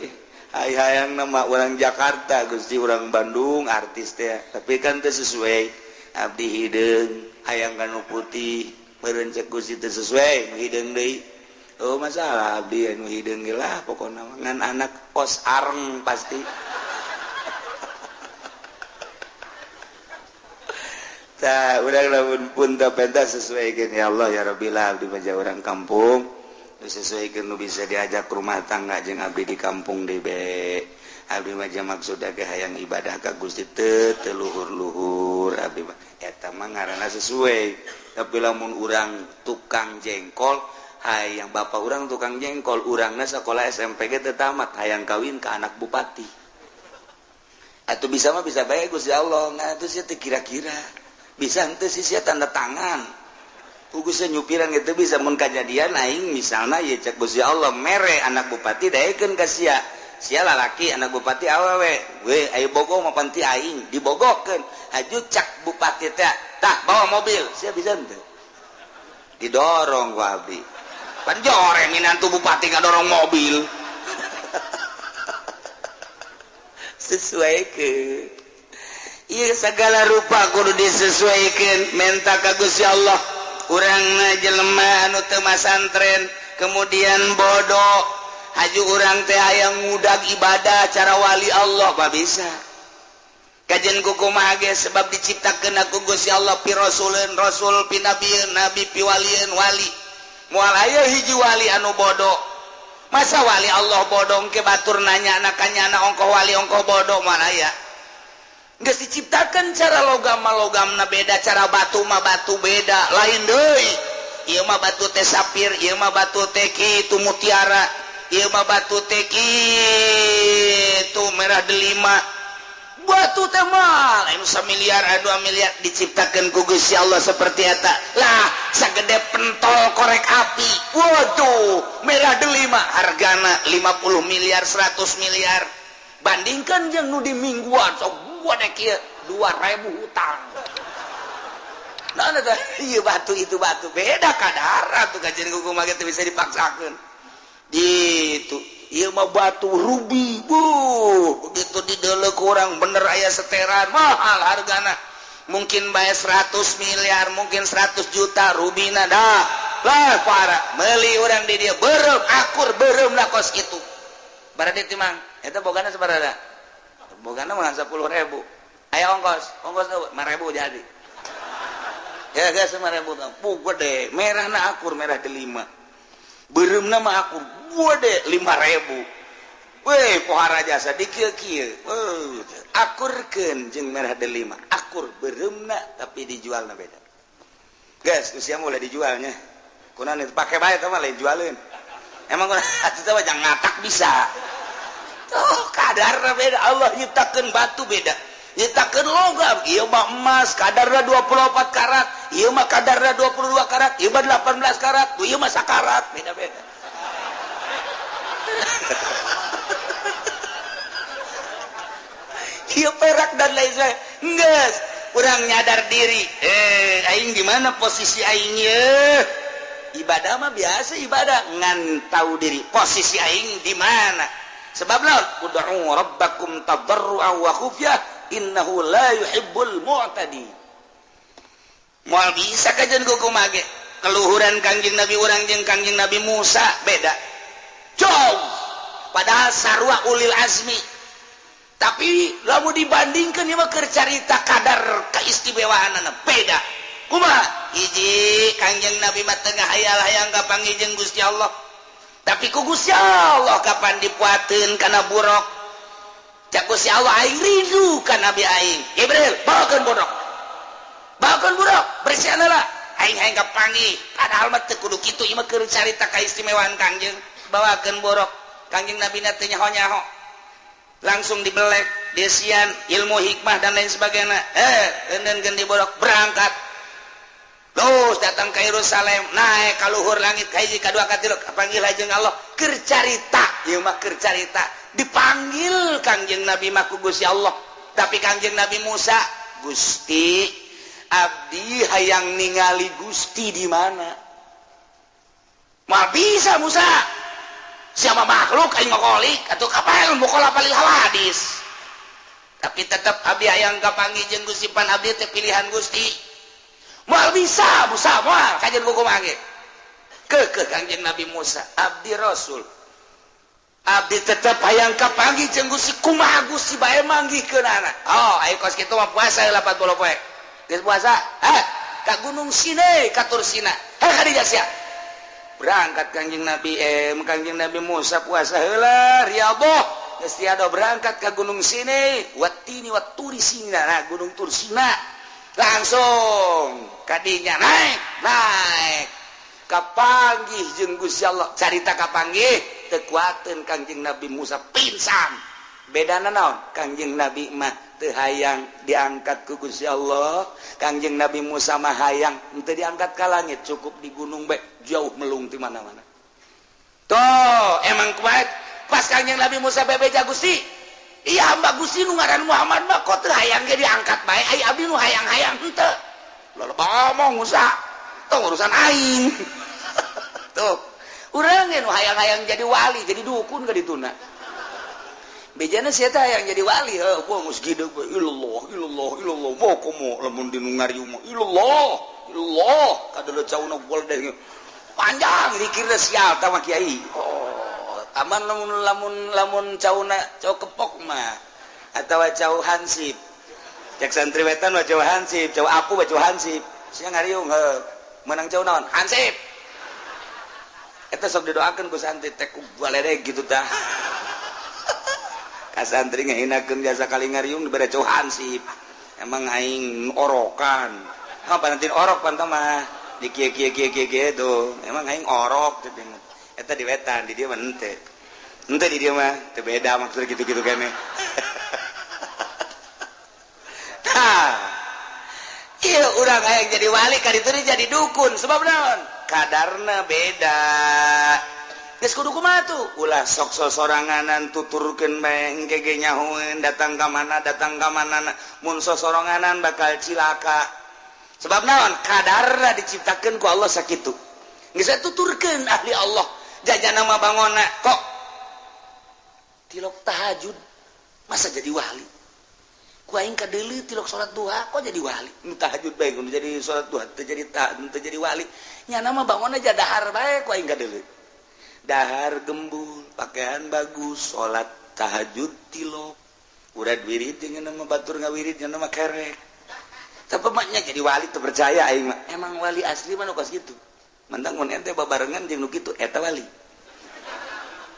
hayang nama urang Jakarta Gusti urang Bandung artis teh tapi kan teu sesuai abdi hideung hayang kanu putih meureun cek Gusti teu sesuai hideung deui oh masalah abdi anu hideung ge lah pokona ngan anak kos areng pasti tah urang lamun pun teu pentas sesuaikeun ya Allah ya Rabbi lah abdi mah urang kampung sesuaikan nu bisa diajak rumah tangga jeung abdi di kampung deui be abdi mah maksudna ge hayang ibadah ka Gusti teu luhur-luhur abdi mah eta mah ngaranna sesuai tapi lamun urang tukang jengkol hayang bapak urang tukang jengkol urangna sakola SMP ge teu tamat hayang kawin ka anak bupati atuh bisa mah bisa bae Gusti Allah nah atuh sia teu kira-kira bisa henteu sia tanda tangan kugus nyupiran gitu bisa mun kejadian aing misalnya ya cek Gusti Allah mere anak bupati daekeun ka sia lalaki anak bupati awewe we ayo bogo mah panti aing dibogokeun haju cak bupati teh tah bawa mobil sia bisa teu didorong ku abdi pan joreng minantu bupati ngadorong mobil sesuaikeun ieu segala rupa kudu disesuaikeun menta ka Gusti Allah urangna jelema anu teu masantren kemudian bodoh haju urang teh hayang ngudag ibadah cara wali Allah bah bisa kajen kukumaha ge sebab diciptakeun ku Gusti Allah pi rasulun rasul pi nabieun nabi pi walieun wali moal aya hiji wali anu bodoh masa wali Allah bodoh ke batur nanya anakanya ongkoh wali ongkoh bodoh moal aya geus diciptakeun cara logam-logamna beda cara batu mah batu beda lain deui ieu mah batu teh sapir ieu mah batu teh kitu mutiara ieu mah batu teh kitu merah delima batu teh mah anu 1 miliar anu 2 miliar diciptakeun ku Gusti Allah seperti eta lah sagede pentol korek api waduh merah delima hargana 50 miliar 100 miliar bandingkan jeung nu di mingguan sok gua dek ieu 2000 hutang nah tah ieu batu itu batu beda kadar tuh kajian kumaha teh bisa dipaksakeun gitu ieu mah batu rubi begitu dideuleuh urang bener aya seteran mahal hargana mungkin bae 100 miliar mungkin 100 juta rubina dah lah parah meuli urang di dieu beureum akur beureumna kos kitu barade teh mang eta bogana sabaraha bogana mah 10.000 aya ongkos tuh 5.000 jadi ya geus 5.000 puh gede merahna akur merah delima beureumna mah akur gede 5.000 weh pohara jasa dikieu-kieu akurkeun jeung merah delima akur beureumna tapi dijualna beda geus usia mulai dijualnya kunaon pake bae teh mah lain jualeun emang atuh teh jangan ngatak bisa oh kadarna beda Allah nyiptakeun batu beda nyiptakeun logam ieu mah emas kadarna 24 karat ieu mah kadarna 22 karat ieu mah 18 karat ieu mah sakarat beda-beda ieu perak dan lain sebagainya geus urang nyadar diri aing di mana posisi aing ye ibadah mah biasa ibadah ngan tahu diri posisi aing di mana sebab naon ud'u rabbakum tadarruan wa khufyah innahu la yuhibbul mu'tadin moal bisa kajen kumaha ge keluhuran Kangjeng Nabi urang jeung Kangjeng Nabi Musa beda jauh padahal sarua ulil azmi tapi lamun dibandingkeun ieu mah keur carita kadar kaistimewaanna beda kumaha hiji Kangjeng Nabi mah teu ngahayal-hayang kapanggih jeung Gusti Allah tapi ku Gusti Allah kapan dipuateun kana buruk cak Gusti Allah aing rindu ka nabi aing Jibril bawakeun buruk bersihan heula aing hayang kapanggih padahal mah teu kudu kitu ieu mah keur carita kaistimewaan Kangjeng bawakeun buruk Kangjeng Nabi na teu nyaho-nyaho langsung dibelek desian ilmu hikmah dan lain sebagainya eundeun di buruk berangkat terus datang ke Yerusalem naik ka luhur langit ka hiji kadua katilu kapanggil jeung Allah keur carita ieu mah keur carita dipanggil Kangjeng Nabi mah ku Gusti Allah tapi Kangjeng Nabi Musa Gusti abdi hayang ningali Gusti di mana mah bisa Musa siapa makhluk aing ngolik atuh kapan mukola palil hawadis tapi tetap abdi hayang kapanggih jeung Gusti pan abdi teh pilihan Gusti moal bisa Musa moal kajian kumaha ge ke Kangjeng Nabi Musa abdi rasul abdi tetep hayang kapanggih jeung Gusti kumaha Gusti bae manggihkeunana oh aya kos kitu mah puasa 80 poe geus puasa ka Gunung Sinai ka Tursina ka dieu sia berangkat Kangjeng Nabi Musa puasa heula riyadhah geus tiada berangkat ka Gunung Sinai watini waturi Sina nah Gunung Tursina langsung kadinya naik kapanggih jeung Gusti Allah carita kapanggih teu kuateun Kangjeng Nabi Musa pingsan bedana naon Kangjeng Nabi mah teu hayang diangkat ku Gusti Allah, Kangjeng Nabi Musa mah hayang teu diangkat ka langit, cukup di gunung bae jauh melung di mana-mana. Toh emang kuat pas Kangjeng Nabi Musa bebeja Gusti, iya hamba Gusti nu ngaran Muhammad mah kok teu hayang ge diangkat bae, ai abdi nu hayang-hayang henteu. Loba ngomong Musa, tong urusan aing. Tuh, urang nu hayang-hayang jadi wali, jadi dukun ka dituna. Bejana sia teh hayang jadi wali, heuh, geus gideg we, ilallah, moal komo lamun dinu ngariung mah, ilallah, kadeuleut cauna gol deh. Panjang dikirna sial tah mah kiai. Oh, aman lamun cauna cau kepok mah atawa cau hansip. Cek santriwetan mah cau hansip, cau apu mah cau hansip. Sia ngariung heuh, menang cau naon? Hansip. Eta sok didoakeun ku santri teh ku baledeg gitu tah. Ka santri ngahinakeun biasa kali ngariung dibere cau hansip. Emang aing orokan. Apa nanti orok pantah mah di kieu tuh. Emang aing orok teh. Eta di wetan di dieu mah henteu. Henteu di dieu mah teu beda maksud gitu-gitu keneh. Iya urang hayang jadi wali ka ditu jadi dukun sebab naon kadarna beda geus kudu kumaha tuh ulah sok sosoranganan tuturkeun bae engke ge nyahoeun datang ka mana mun sosoranganan bakal cilaka sebab naon kadarna diciptakeun ku Allah sakitu geus tuturkeun ahli Allah jajana mah bangonna kok tilok tahajud masa jadi wali ku aing kadeuleu tilok salat duha kok jadi wali nu tahajud bae nu jadi salat duha teu jadi wali nya mah bangunna ja dahar bae ku aing kadeuleu dahar gembul pakaian bagus salat tahajud tilok urad wirid jeung mah batur ngawirid nya mah kerek tapi maknya jadi wali teu percaya aing mah emang wali asli mah nu kos kitu mantang mun ente babarengan jeung nu kitu eta wali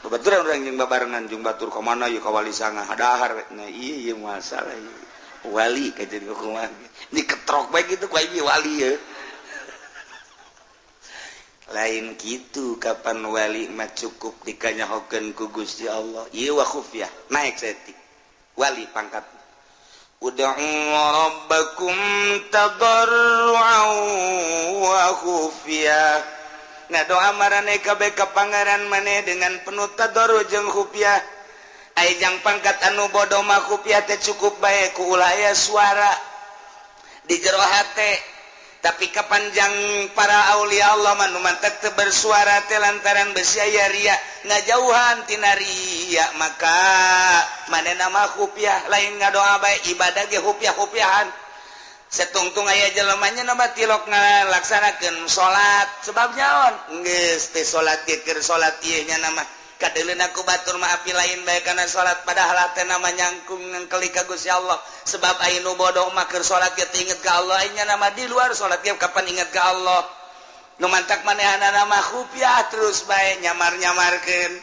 babaturan urang jeung babarengan jeung batur ka mana ieu ka wali sangah dahar nah ieu masalah ieu wali ka jadi kumaha diketrok bae kitu ku ieu wali ye lain kitu kapan wali mah cukup dikanyahokeun ku Gusti Allah ieu wa khufyah naik setik wali pangkat ud'u rabbakum tadarruan wa khufyah ngadoa marane kabeh ka pangaran maneh dengan penuh tadarruj jeung khufyah ai jang pangkat anu bodoh mah khufyah teh cukup bae ku ulah aya suara di jero hate tapi kapanjang para aulia Allah mah nu mantep teu bersuara teh lantaran beusi aya ria ngajauhan tina ria maka manehna mah khufyah lain ngadoa bae ibadah ge khufyah-khufyahan setungtung aya jelema nya nama tilok ngalaksanakeun salat sebab nyaon geus teh salat ge keur salat ieu nya nama kadeuleuna ku batur mah api lain bae kana salat padahal teh nama nyangkung ngengkeli ka Gusti Allah sebab aya nu bodoh mah keur salat ge teu inget ka Allah nya nama di luar salat ge kapan inget ka Allah nu mantak manehna nama khufyah terus bae nyamar-nyamarkeun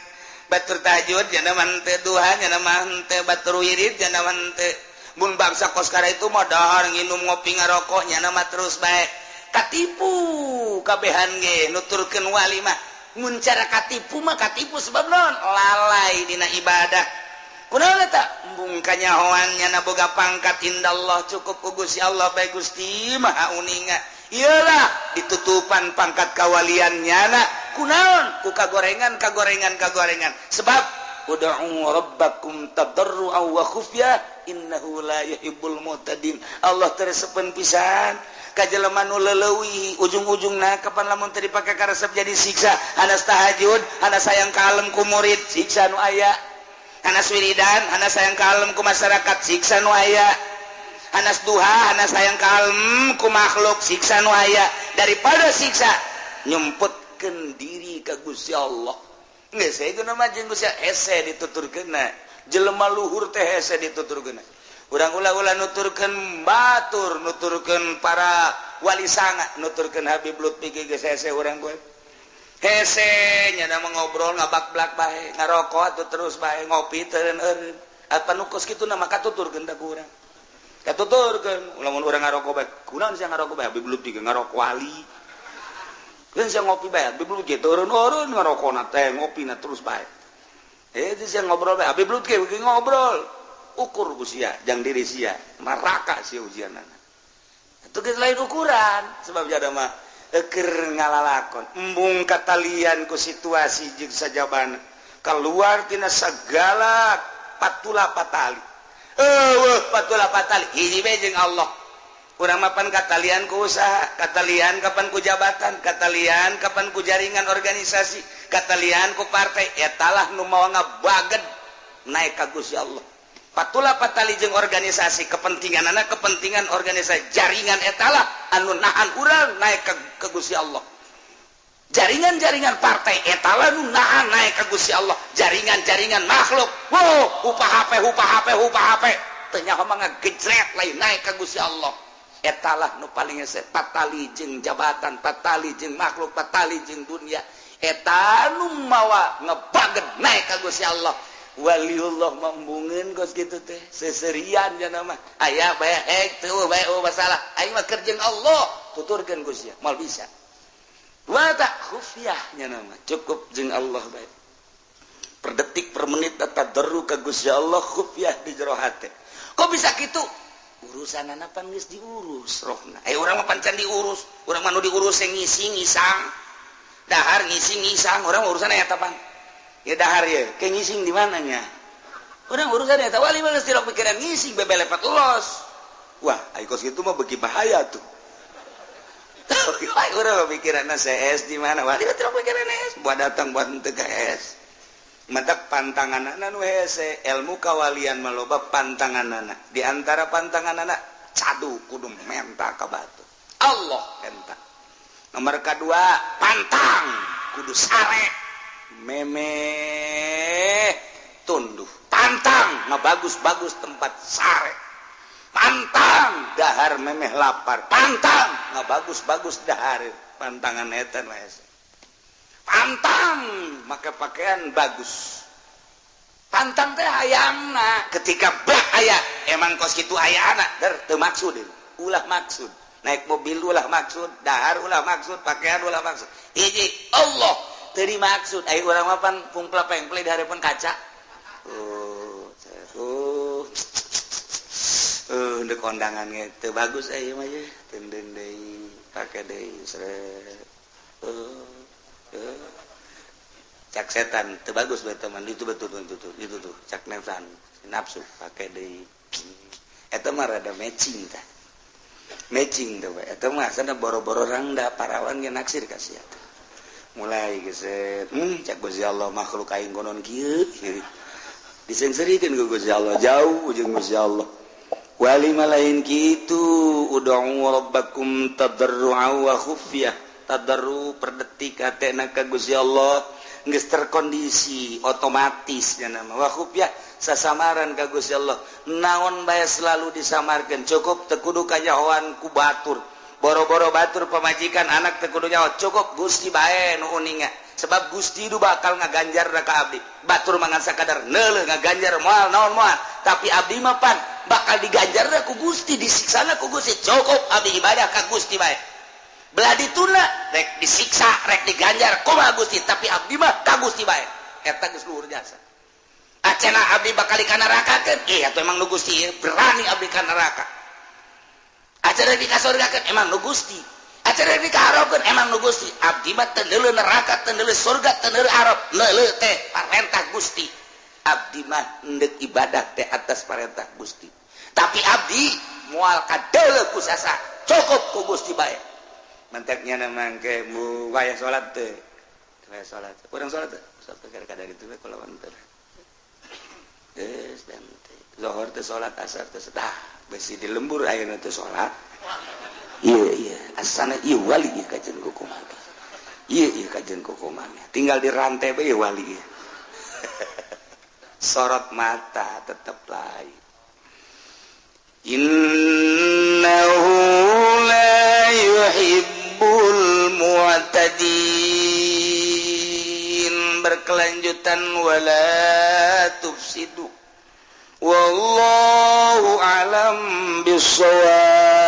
batur tahajud nya nama henteu duha nya nama henteu batur wirid nya nama henteu mun bangsa kos kara itu mah dahar nginum ngopi ngarokok nya nama terus bae katipu kabehan ge nuturkeun wali mah mun cara katipu mah katipu sebab naon lalai dina ibadah kunaon eta embung kanyahoan nya boga pangkat indallah cukup ku Gusti Allah bae Gusti maha uninga iyalah ditutupan pangkat kawalian nyana kunaon ku kagorengan sebab ud'u rabbakum tadarruan wa khufyah innahu la yuhibbul mu'tadin Allah teresepen pisan ka jelema nu leuleui ujung-ujungna kapan lamun teu dipake karesep jadi siksa hanas tahajud hanas sayang kalem ku murid siksa nu aya hanas wiridan hanas sayang kalem ku masyarakat siksa nu aya hanas duha hanas sayang kalem ku makhluk siksa nu aya daripada siksa nyumputkeun diri ka Gusti Allah geus saegeuna mah jeung Gusti hese dituturkeunna jelema luhur teh hese dituturkeunna urang ulah-ulah nuturkeun batur nuturkeun para wali sanga nuturkeun Habib Lutfi geus hese urang gue hese nya da ngobrol ngabak-blak bae ngarokok atuh terus bae ngopi teu eureun apa nu kos kitu na maka tuturkeun da ku urang katuturkeun lamun urang ngarokok bae kunaon sia ngarokok bae Habib Lutfi ngarokok wali kan sia ngopi bae Habib Lutfi teu eureun ngarokona teh ngopina terus bae itu sih ngobrol abi belut ke ngobrol ukur usia jang diri sia maraka sih ujianana itu kita lain ukuran sebab jada mah eker ngalalakon embung katalian ku situasi jeung sajabana keluar tina segala patula patali patula patali hiji bae jeung Allah urang mapan katalian ku usaha katalian kapan ku jabatan katalian kapan ku jaringan organisasi katalian ku partai etalah nu mawa ngabaged naik ka Gusti Allah patula patali jeung organisasi kepentinganana kepentingan organisasi jaringan etalah anu nahan urang naik ka Gusti Allah jaringan-jaringan partai etalah nu nahan naik ka Gusti Allah jaringan-jaringan makhluk upah HP teu nyaho mah ngagejret lain naik ka Gusti Allah etalah nu paling hese patali jeung jabatan patali jeung makhluk patali jeung dunia eta nu mawa ngebaged naik ka Gusti Allah waliullah mambungeun kos kitu teh seserian cenah mah aya bae teu bae masalah aing mah keur jeung Allah tuturkeun Gusti moal bisa wa ta khufiyah cenah mah cukup jeung Allah bae per detik per menit tadarru ka Gusti Allah khufiyah di jero hate kok bisa kitu urusan anak pan geus diurus rohna urang mah pancan diurus urang mah nu diurus ngising-ngisang dahar ngising-ngisang urang urusan eta pan ya dahar ya ke ngising di mananya urang urusan eta wali mah geus dirok pikiran ngising bebelepat los wah ai kos kitu mah beuki bahaya tuh ai urang pikiranna CS di mana wali mah dirok pikiran CS buat datang buat teu ka CS matak pantanganana nu hese ilmu kawalian maloba pantanganana di antara pantanganana cadu kudu menta ka batu Allah enta nomor kedua pantang kudu sare meme tunduh pantang ngabagus-bagus tempat sare pantang dahar memeh lapar pantang ngabagus-bagus dahar pantangan eta hese pantang make pakaian bagus pantang teh hayangna ketika bah aya emang kos kitu hayana teu maksud ulah maksud naik mobil ulah maksud dahar ulah maksud pakaian ulah maksud hiji Allah teu dimaksud aya urang mah pan pungpla-pengple di hareupeun kaca ndek kondangan ge teu bagus aya mah ye tenden deui pake deui sret cak setan teu bagus bae teman itu betul itu tuh cak nafsu pakai deui eta mah rada matching tah matching teh bae eta mah sana boro-boro rangda parawan ge naksir ka sia mulai geus cak Gusti Allah makhluk aing konon kieu disengserikeun ku Gusti Allah jauh jeung Gusti Allah wali malain kitu ud'u rabbakum tadarru'a wa khufyah tadarru per detik hatena ka Gusti Allah geus terkondisi otomatis nya nama wa khufyah sasamaran ka Gusti Allah naon bae selalu disamarkeun cukup teu kudu kanyahoan ku batur boro-boro batur pamajikan anak teu kudu nyaho cukup Gusti bae nu uninga sebab Gusti itu bakal ngaganjar ka abdi batur mangan sakadar neuleuh ngaganjar moal naon moal tapi abdi mah pan bakal diganjar ku Gusti disiksana ku Gusti cukup abdi ibadah ka Gusti bae belah dituna rek disiksa rek diganjar kumaha Gusti tapi abdi mah ka Gusti bae eta geus luhur jasa acena abdi bakal ka neraka keun atuh emang nu Gusti berani abdi ka neraka acena di ka surga keun emang nu Gusti acena di ka arab keun emang nu Gusti abdi mah teu neuleuh neraka teu neuleuh surga teu neuleuh arab neuleuh teh parentah Gusti abdi mah endek ibadah teh atas parentah Gusti tapi abdi moal kadeuleuh ku sasa cukup ku Gusti bae manteknya namang ke mu wayah salat teh wayah salat urang salat teh salat kada gitu we kalawan teh geus dan teh zuhur teh salat asar teh sedah besi di lembur ayeuna teh salat iya asana ieu wali ieu kajen kukuman iya kajen kukuman tinggal di rantai bae wali sorot mata tetep lain innahu la yuhibbul mu'tadin berkelanjutan wala tufsidu wallahu alam bissawab